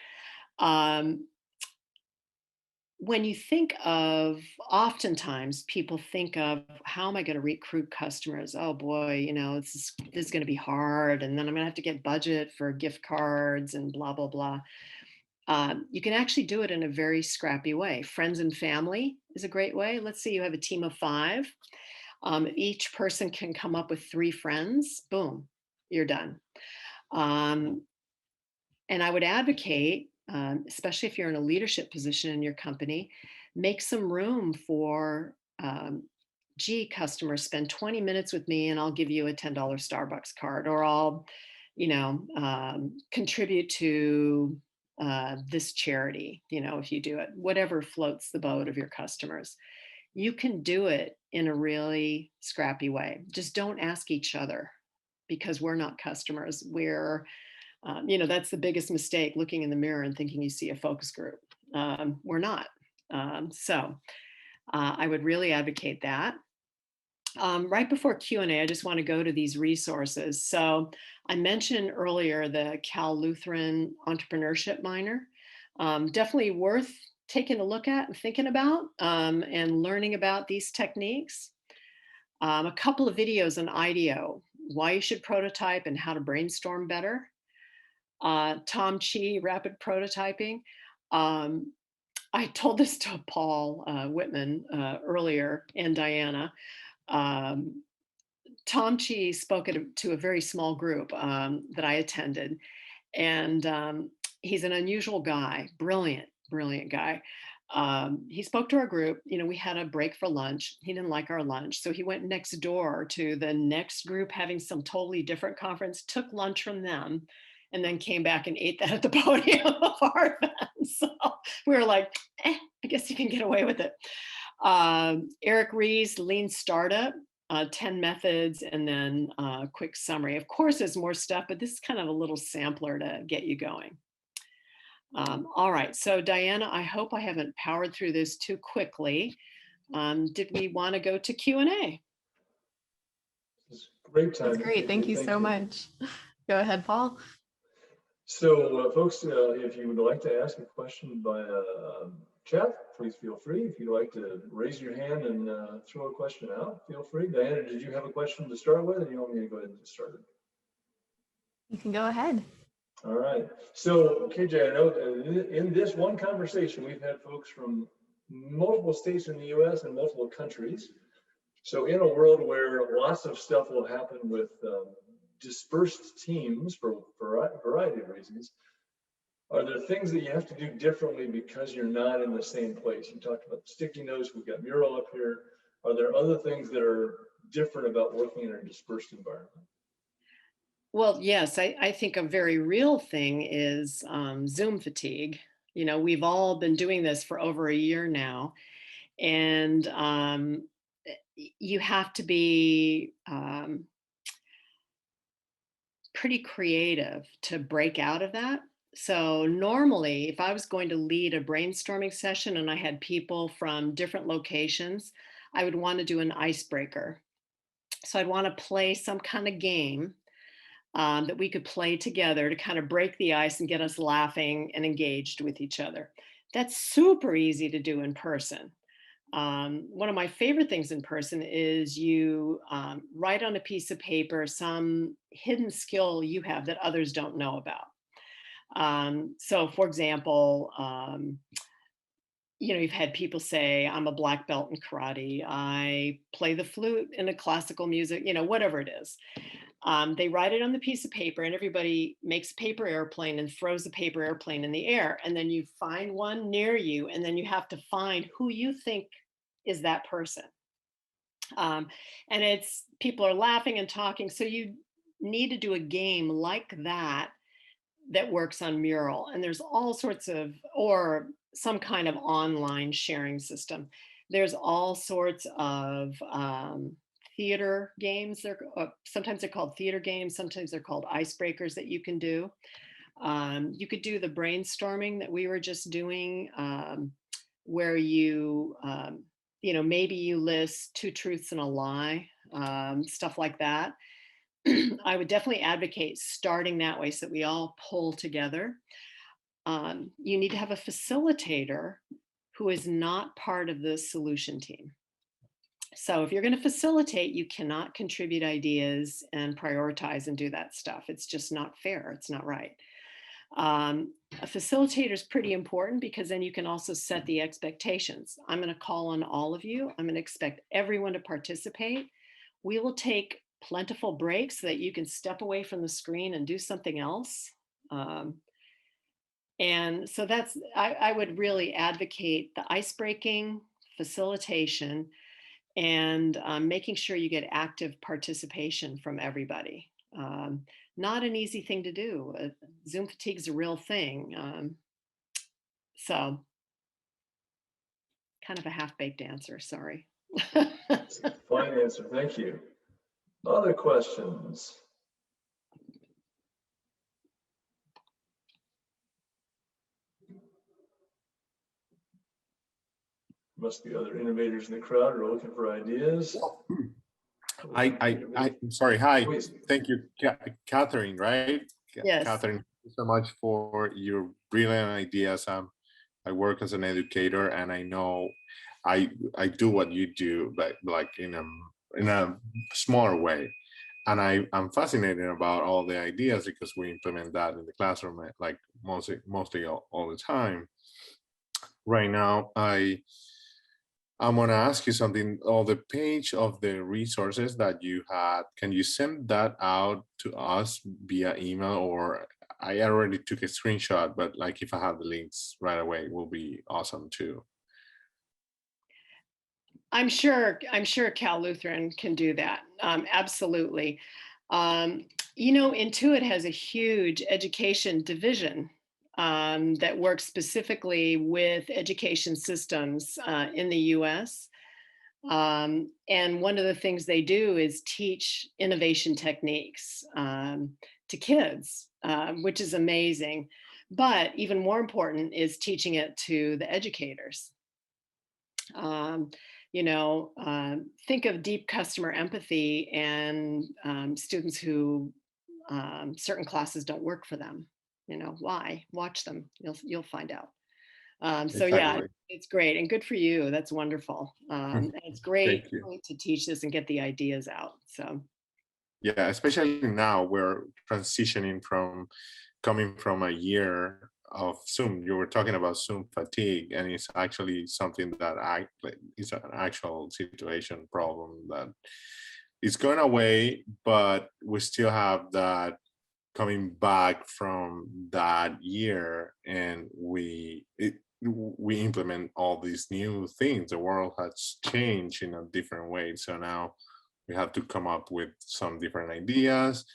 When you think of, oftentimes people think of, how am I going to recruit customers? Oh boy, this is going to be hard. And then I'm going to have to get budget for gift cards and blah, blah, blah. You can actually do it in a very scrappy way. Friends and family is a great way. Let's say you have a team of 5. Each person can come up with 3 friends. Boom, you're done. And I would advocate, especially if you're in a leadership position in your company, make some room for, gee, customers, spend 20 minutes with me and I'll give you a $10 Starbucks card, or I'll, contribute to this charity, if you do it, whatever floats the boat of your customers. You can do it in a really scrappy way. Just don't ask each other, because we're not customers. We're, that's the biggest mistake, looking in the mirror and thinking you see a focus group. We're not. So I would really advocate that. Right before Q&A, I just want to go to these resources. So I mentioned earlier the Cal Lutheran entrepreneurship minor. Definitely worth taking a look at and thinking about, and learning about these techniques. A couple of videos on IDEO, why you should prototype and how to brainstorm better. Tom Chi, rapid prototyping. I told this to Paul Whitman earlier, and Diana. Tom Chi spoke to a very small group that I attended, and he's an unusual guy, brilliant guy. He spoke to our group. We had a break for lunch. He didn't like our lunch, so he went next door to the next group having some totally different conference, took lunch from them, and then came back and ate that at the podium of our event. So we were like, I guess you can get away with it. Eric Rees, Lean Startup, 10 methods, and then a quick summary. Of course, there's more stuff, but this is kind of a little sampler to get you going. All right, so Diana, I hope I haven't powered through this too quickly. Did we want to go to Q&A? Great time. That's great. Thank you so much. Go ahead, Paul. So folks, if you would like to ask a question via chat, please feel free. If you'd like to raise your hand and throw a question out, feel free. Diana, did you have a question to start with, or do you want me to go ahead and get started? You can go ahead. All right. So KJ, I know in this one conversation, we've had folks from multiple states in the US and multiple countries. So in a world where lots of stuff will happen with dispersed teams for a variety of reasons, are there things that you have to do differently because you're not in the same place? You talked about the sticky notes, we've got mural up here. Are there other things that are different about working in a dispersed environment? Well, yes, I think a very real thing is Zoom fatigue. We've all been doing this for over a year now, and you have to be pretty creative to break out of that. So normally, if I was going to lead a brainstorming session and I had people from different locations, I would want to do an icebreaker. So I'd want to play some kind of game that we could play together to kind of break the ice and get us laughing and engaged with each other. That's super easy to do in person. One of my favorite things in person is you write on a piece of paper some hidden skill you have that others don't know about. So for example, you've had people say, I'm a black belt in karate, I play the flute in a classical music, whatever it is. They write it on the piece of paper and everybody makes a paper airplane and throws the paper airplane in the air. And then you find one near you and then you have to find who you think is that person. And people are laughing and talking. So you need to do a game like that works on Mural. And there's all sorts of, or some kind of online sharing system. There's all sorts of theater games. Sometimes they're called theater games. Sometimes they're called icebreakers that you can do. You could do the brainstorming that we were just doing, where you, maybe you list 2 truths and a lie, stuff like that. I would definitely advocate starting that way so that we all pull together. You need to have a facilitator who is not part of the solution team. So if you're going to facilitate, you cannot contribute ideas and prioritize and do that stuff. It's just not fair. It's not right. A facilitator is pretty important because then you can also set the expectations. I'm going to call on all of you. I'm going to expect everyone to participate. We will take plentiful breaks so that you can step away from the screen and do something else. And so I would really advocate the ice breaking, facilitation, and making sure you get active participation from everybody. Not an easy thing to do. Zoom fatigue is a real thing. So kind of a half-baked answer, sorry. Fine answer, thank you. Other questions? Must be other innovators in the crowd who are looking for ideas. I'm sorry. Hi. Please. Thank you, Katherine, right? Yes. Katherine, thank you so much for your brilliant ideas. I work as an educator and I know I do what you do, but like in a smaller way. And I'm fascinated about all the ideas because we implement that in the classroom like mostly all the time. Right now, I'm going to ask you something. On the page of the resources that you had, can you send that out to us via email? Or I already took a screenshot, but like if I have the links right away, it will be awesome too. I'm sure Cal Lutheran can do that. Absolutely. Intuit has a huge education division that works specifically with education systems in the US. And one of the things they do is teach innovation techniques to kids, which is amazing. But even more important is teaching it to the educators. Think of deep customer empathy and students who certain classes don't work for them. Why? Watch them. You'll find out. So Exactly. yeah, it's great and good for you. That's wonderful. And it's great to teach this and get the ideas out. So yeah, especially now we're transitioning from coming from a year of Zoom. You were talking about Zoom fatigue, and it's actually something that is an actual situation problem that is going away, but we still have that coming back from that year, and we implement all these new things. The world has changed in a different way, so now we have to come up with some different ideas,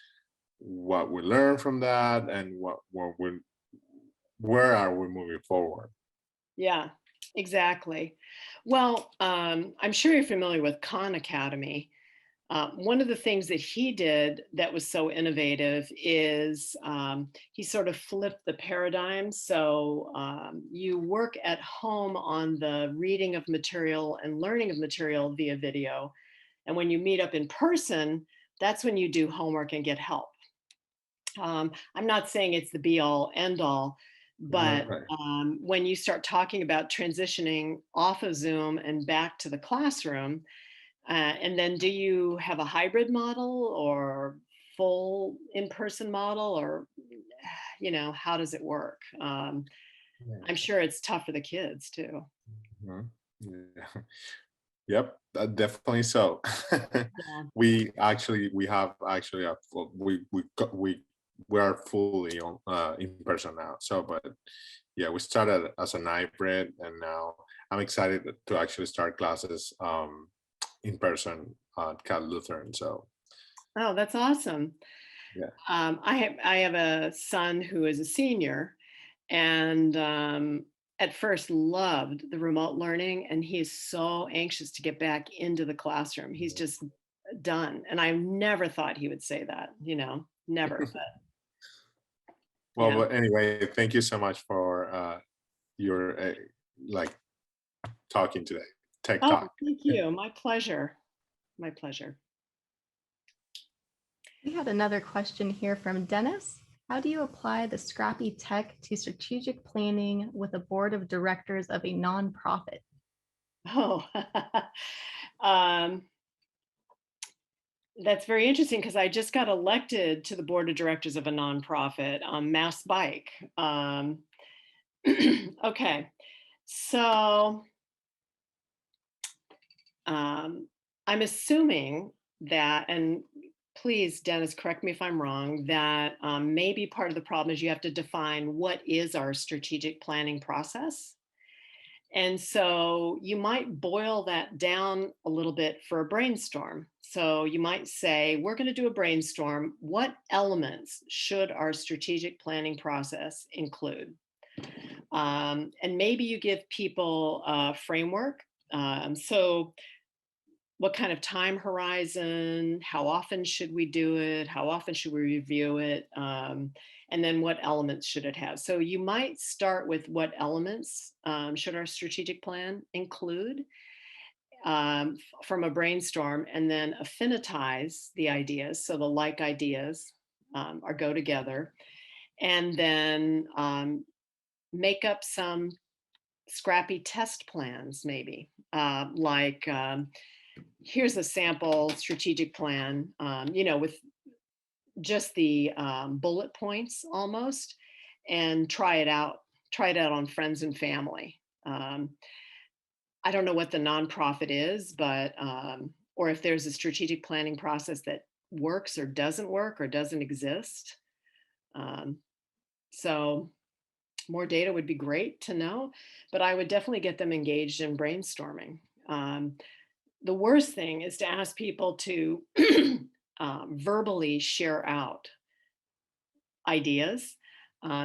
what we learn from that, and where are we moving forward? Yeah, exactly. Well, I'm sure you're familiar with Khan Academy. One of the things that he did that was so innovative is he sort of flipped the paradigm. So you work at home on the reading of material and learning of material via video. And when you meet up in person, that's when you do homework and get help. I'm not saying it's the be all end all, But Right. when you start talking about transitioning off of Zoom and back to the classroom, and then do you have a hybrid model or full in-person model, or how does it work? I'm sure it's tough for the kids too. Mhm. Yeah. Yep, definitely so. Yeah. We have actually we are fully on in person now. So, but yeah, we started as an hybrid, and now I'm excited to actually start classes in person at Cal Lutheran. So Oh, that's awesome. yeah. I have a son who is a senior, and at first loved the remote learning, and he is so anxious to get back into the classroom. He's just done, and I never thought he would say that, never. But Well, yeah. but anyway, thank you so much for your like talking today. Tech Oh, Talk. thank you. My pleasure. My pleasure. We had another question here from Dennis. How do you apply the Scrappy tech to strategic planning with a board of directors of a nonprofit? Oh, that's very interesting because I just got elected to the board of directors of a nonprofit, Mass Bike. Okay, so I'm assuming that, and please, Dennis, correct me if I'm wrong, that maybe part of the problem is you have to define what is our strategic planning process. And so you might boil that down a little bit for a brainstorm. So you might say, we're going to do a brainstorm. What elements should our strategic planning process include? And maybe you give people a framework. So what kind of time horizon, how often should we do it, how often should we review it, and then what elements should it have. So you might start with what elements should our strategic plan include from a brainstorm, and then affinitize the ideas, so the like ideas are go together, and then make up some scrappy test plans, maybe like here's a sample strategic plan, with just the bullet points almost, and try it out. Try it out on friends and family. I don't know what the nonprofit is, but or if there's a strategic planning process that works or doesn't exist. So more data would be great to know, but I would definitely get them engaged in brainstorming. The worst thing is to ask people to verbally share out ideas,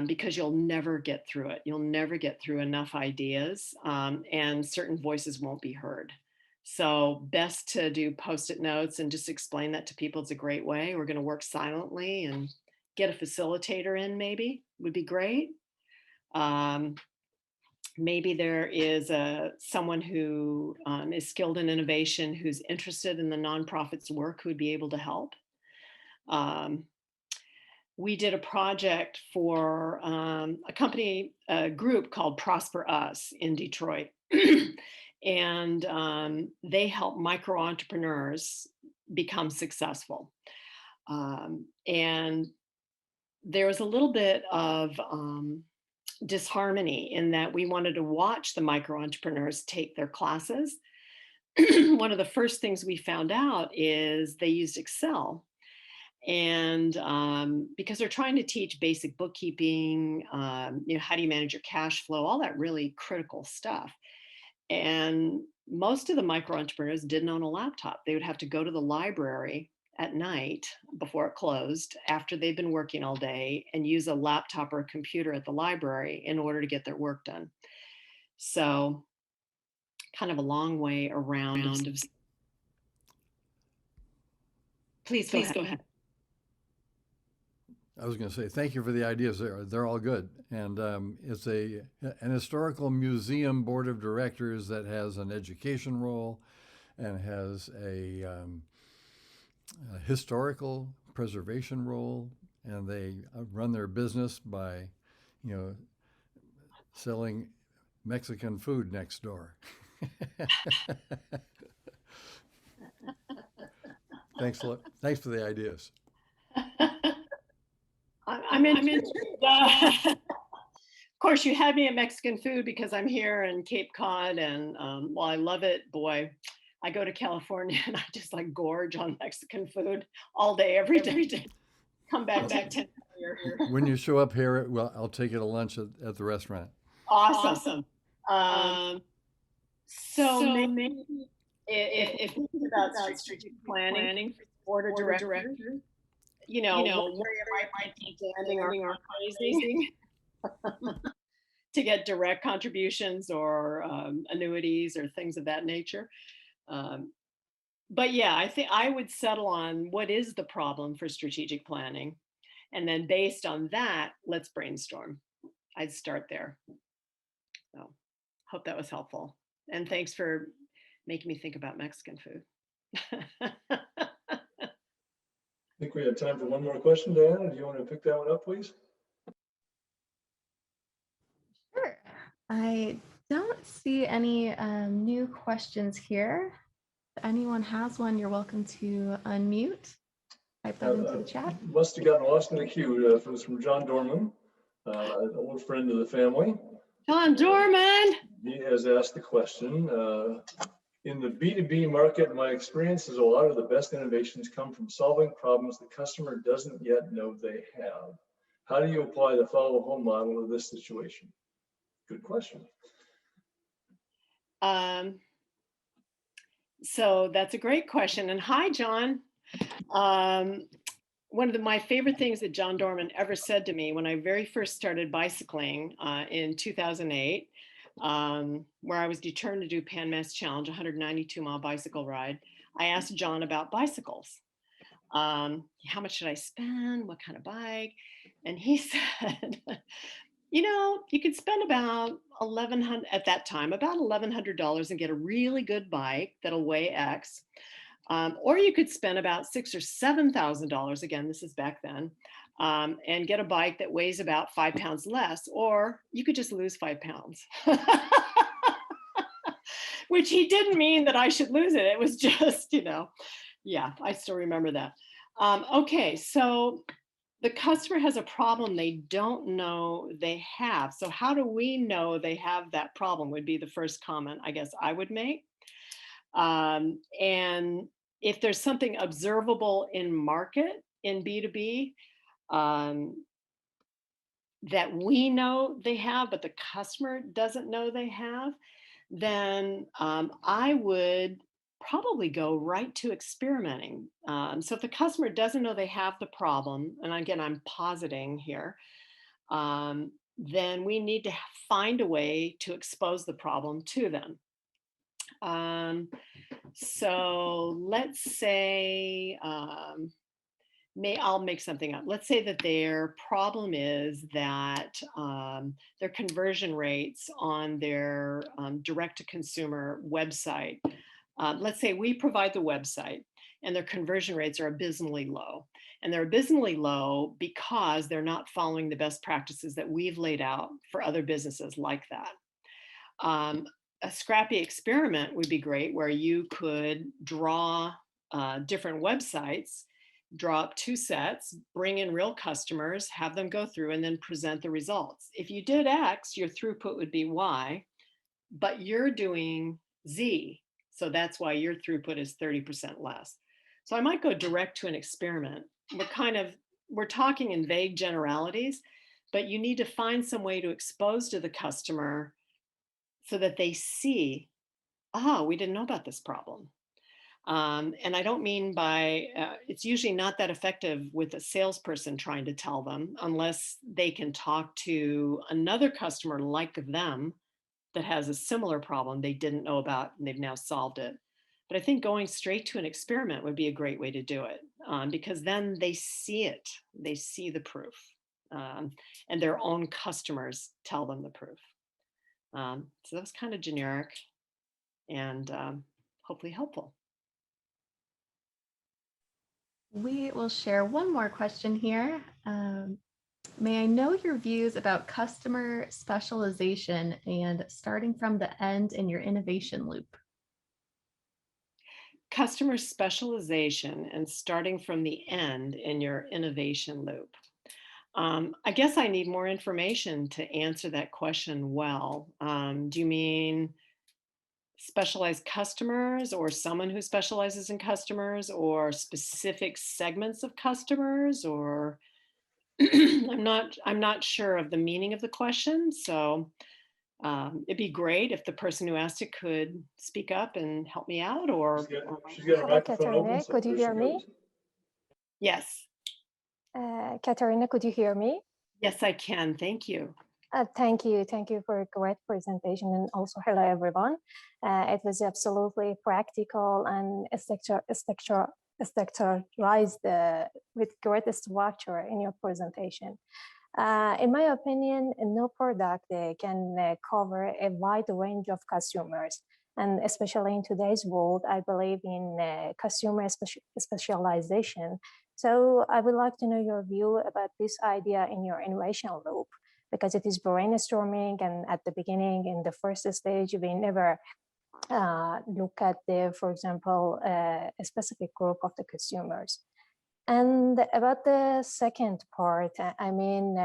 because you'll never get through it. You'll never get through enough ideas, and certain voices won't be heard. So best to do post-it notes and just explain that to people. It's a great way. We're going to work silently, and get a facilitator in, maybe would be great. Maybe there is someone who is skilled in innovation, who's interested in the nonprofit's work, who would be able to help. We did a project for a group called Prosper Us in Detroit. And they help micro entrepreneurs become successful. And there was a little bit of disharmony in that we wanted to watch the micro entrepreneurs take their classes. One of the first things we found out is they used Excel. And because they're trying to teach basic bookkeeping, how do you manage your cash flow, all that really critical stuff. And most of the micro entrepreneurs didn't own a laptop. They would have to go to the library at night before it closed, after they've been working all day, and use a laptop or a computer at the library in order to get their work done. So kind of a long way around. Please go ahead. I was going to say, thank you for the ideas. They're all good. And it's an historical museum board of directors that has an education role and has a historical preservation role. And they run their business by, selling Mexican food next door. Thanks for the ideas. I'm intrigued. Of course, you had me at Mexican food because I'm here in Cape Cod, and while I love it, boy, I go to California and I just like gorge on Mexican food all day, every day. Come back 10 times a year. When you show up here, well, I'll take you to lunch at the restaurant. Awesome. So maybe if you think about strategic planning, board of directors, you know, where you might be demanding our fundraising to get direct contributions or annuities or things of that nature. But yeah, I think I would settle on what is the problem for strategic planning. And then based on that, let's brainstorm. I'd start there. So hope that was helpful. And thanks for making me think about Mexican food. I think we have time for one more question, Diana. Do you want to pick that one up, please? Sure. I don't see any new questions here. If anyone has one, you're welcome to unmute. Type that into the chat. Must have gotten lost in the queue. It was from John Dorman, an old friend of the family. John Dorman. He has asked the question, in the B2B market, my experience is a lot of the best innovations come from solving problems the customer doesn't yet know they have. How do you apply the follow home model to this situation? Good question. So that's a great question. And hi, John. One of my favorite things that John Dorman ever said to me when I very first started bicycling in 2008, where I was determined to do Pan Mass Challenge, 192-mile bicycle ride, I asked John about bicycles. How much should I spend? What kind of bike? And he said, you know, you could spend about $1,100 at that time, about $1,100 and get a really good bike that'll weigh X. Or you could spend about $6,000 or $7,000. Again, this is back then, and get a bike that weighs about 5 pounds less, or you could just lose 5 pounds. Which he didn't mean that I should lose it. It was just, you know, yeah, I still remember that. Okay, so the customer has a problem they don't know they have. So how do we know they have that problem would be the first comment I guess I would make. And if there's something observable in market in B2B that we know they have, but the customer doesn't know they have, then I would probably go right to experimenting. So if the customer doesn't know they have the problem, and again, I'm positing here, then we need to find a way to expose the problem to them. So let's say, I'll make something up. Let's say that their problem is that their conversion rates on their direct-to-consumer website, let's say we provide the website and their conversion rates are abysmally low. And they're abysmally low because they're not following the best practices that we've laid out for other businesses like that. A Scrappy experiment would be great where you could draw different websites, draw up 2 sets, bring in real customers, have them go through and then present the results. If you did X, your throughput would be Y, but you're doing Z. So that's why your throughput is 30% less. So I might go direct to an experiment. We're talking in vague generalities, but you need to find some way to expose to the customer so that they see, we didn't know about this problem. And I don't mean by, it's usually not that effective with a salesperson trying to tell them unless they can talk to another customer like them that has a similar problem they didn't know about and they've now solved it. But I think going straight to an experiment would be a great way to do it because then they see it, they see the proof and their own customers tell them the proof. So that was kind of generic and hopefully helpful. We will share one more question here. May I know your views about customer specialization and starting from the end in your innovation loop? Customer specialization and starting from the end in your innovation loop. I guess I need more information to answer that question well. Do you mean specialized customers or someone who specializes in customers or specific segments of customers or I'm not sure of the meaning of the question. So it'd be great if the person who asked it could speak up and help me out She's got a Hello, microphone open, Katerina. so Could you there she hear me? goes. Yes. Katerina, could you hear me? Yes, I can. Thank you. Thank you. Thank you for a great presentation, and also hello, everyone. It was absolutely practical and structurized with great structure in your presentation. In my opinion, no product can cover a wide range of consumers. And especially in today's world, I believe in consumer specialization. So I would like to know your view about this idea in your innovation loop, because it is brainstorming, and at the beginning, in the first stage, we never look at for example, a specific group of the consumers. And about the second part, I mean,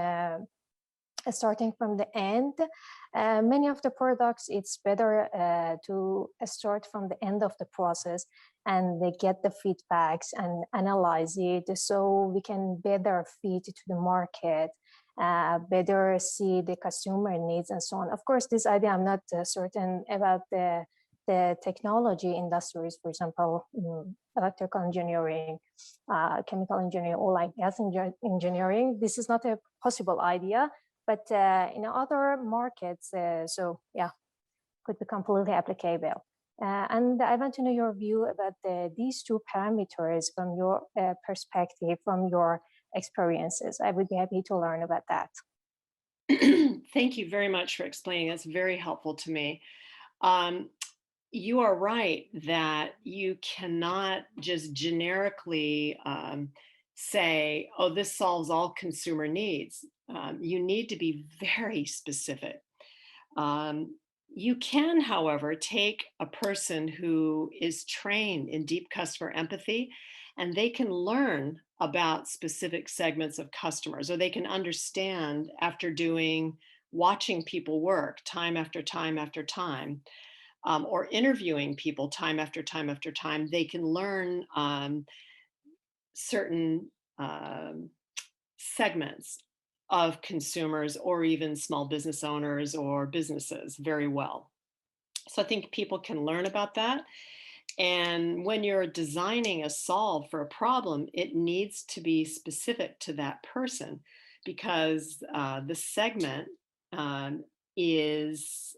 starting from the end, many of the products, it's better to start from the end of the process and they get the feedbacks and analyze it so we can better fit to the market, better see the consumer needs and so on. Of course, this idea, I'm not certain about the technology industries, for example, electrical engineering, chemical engineering, or like gas engineering. This is not a possible idea, but in other markets, so yeah, could be completely applicable. And I want to know your view about these two parameters from your perspective, from your experiences. I would be happy to learn about that. Thank you very much for explaining. That's very helpful to me. You are right that you cannot just generically say, oh, this solves all consumer needs. You need to be very specific. You can, however, take a person who is trained in deep customer empathy and they can learn about specific segments of customers, or they can understand after watching people work time after time after time, or interviewing people time after time after time, they can learn certain segments of consumers or even small business owners or businesses very well. So I think people can learn about that. And when you're designing a solve for a problem, it needs to be specific to that person because the segment is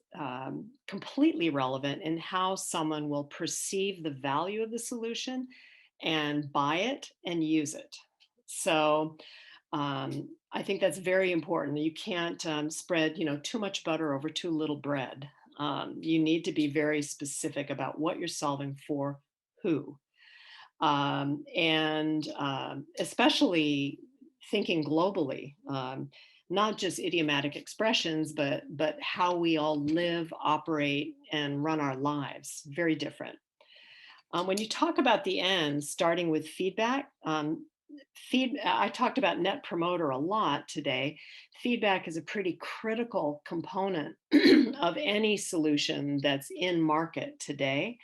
completely relevant in how someone will perceive the value of the solution and buy it and use it. So I think that's very important. You can't spread, too much butter over too little bread. You need to be very specific about what you're solving for who. And especially thinking globally, not just idiomatic expressions, but how we all live, operate, and run our lives. Very different. When you talk about the end, starting with feedback, I talked about Net Promoter a lot today. Feedback is a pretty critical component of any solution that's in market today.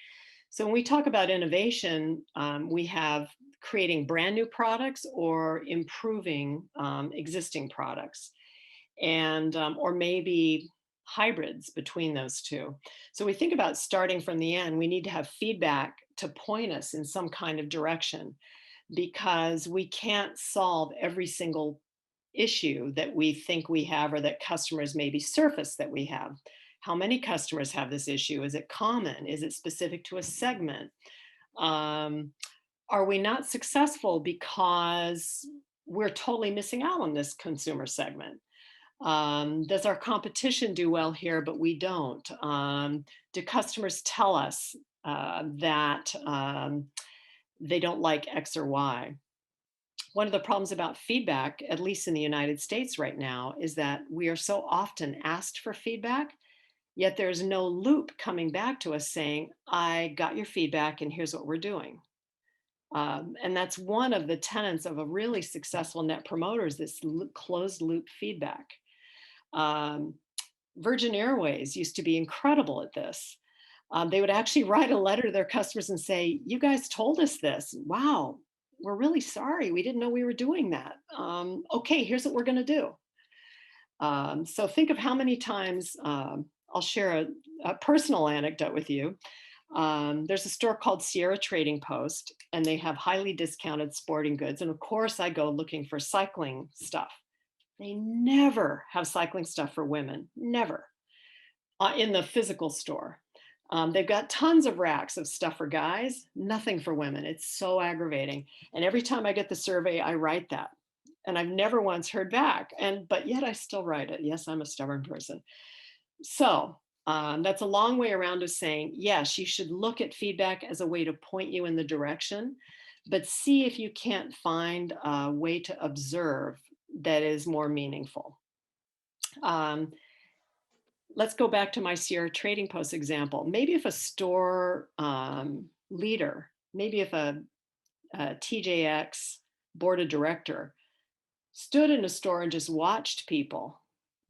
So when we talk about innovation, we have creating brand new products or improving existing products, and or maybe hybrids between those two. So we think about starting from the end, we need to have feedback to point us in some kind of direction, because we can't solve every single issue that we think we have or that customers maybe surface that we have. How many customers have this issue? Is it common? Is it specific to a segment? Are we not successful because we're totally missing out on this consumer segment? Does our competition do well here, but we don't? Do customers tell us that they don't like X or Y? one of the problems about feedback, at least in the United States right now, is that we are so often asked for feedback, yet there's no loop coming back to us saying, I got your feedback and here's what we're doing. And that's one of the tenets of a really successful net promoter, is this closed loop feedback. Virgin Airways used to be incredible at this. They would actually write a letter to their customers and say, you guys told us this. Wow, we're really sorry. We didn't know we were doing that. Okay, here's what we're going to do. So think of how many times, I'll share a personal anecdote with you. There's a store called Sierra Trading Post, and they have highly discounted sporting goods. And of course, I go looking for cycling stuff. They never have cycling stuff for women, never, in the physical store. They've got tons of racks of stuff for guys, nothing for women. It's so aggravating. And every time I get the survey, I write that. And I've never once heard back, but yet I still write it. Yes, I'm a stubborn person. So that's a long way around of saying, yes, you should look at feedback as a way to point you in the direction, but see if you can't find a way to observe that is more meaningful. Let's go back to my Sierra Trading Post example. Maybe if a store leader, maybe if a TJX board of director stood in a store and just watched people,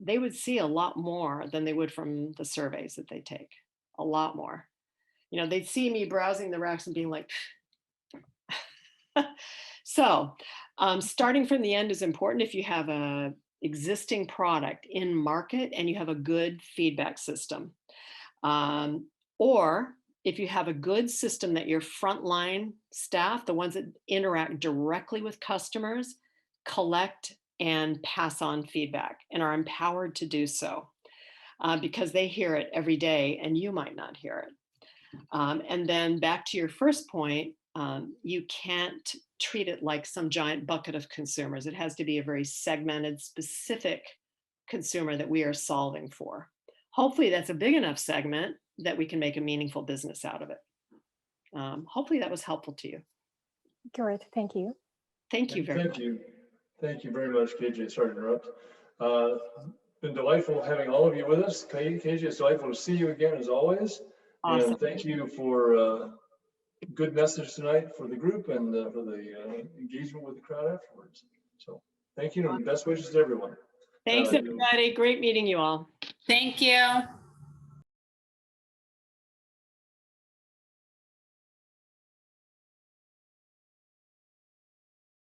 they would see a lot more than they would from the surveys that they take, a lot more. You know, they'd see me browsing the racks and being like, so starting from the end is important if you have a existing product in market and you have a good feedback system. Or if you have a good system that your frontline staff, the ones that interact directly with customers, collect and pass on feedback and are empowered to do so because they hear it every day and you might not hear it. And then back to your first point, you can't treat it like some giant bucket of consumers. It has to be a very segmented, specific consumer that we are solving for. Hopefully that's a big enough segment that we can make a meaningful business out of it. Hopefully that was helpful to you. Great, thank you. Thank you very much. Thank you very much, KJ. Sorry to interrupt. Been delightful having all of you with us. KJ, it's delightful to see you again as always. Awesome. And thank you for good message tonight for the group and for the engagement with the crowd afterwards. So thank you and best wishes to everyone. Thanks, everybody. Great meeting you all. Thank you.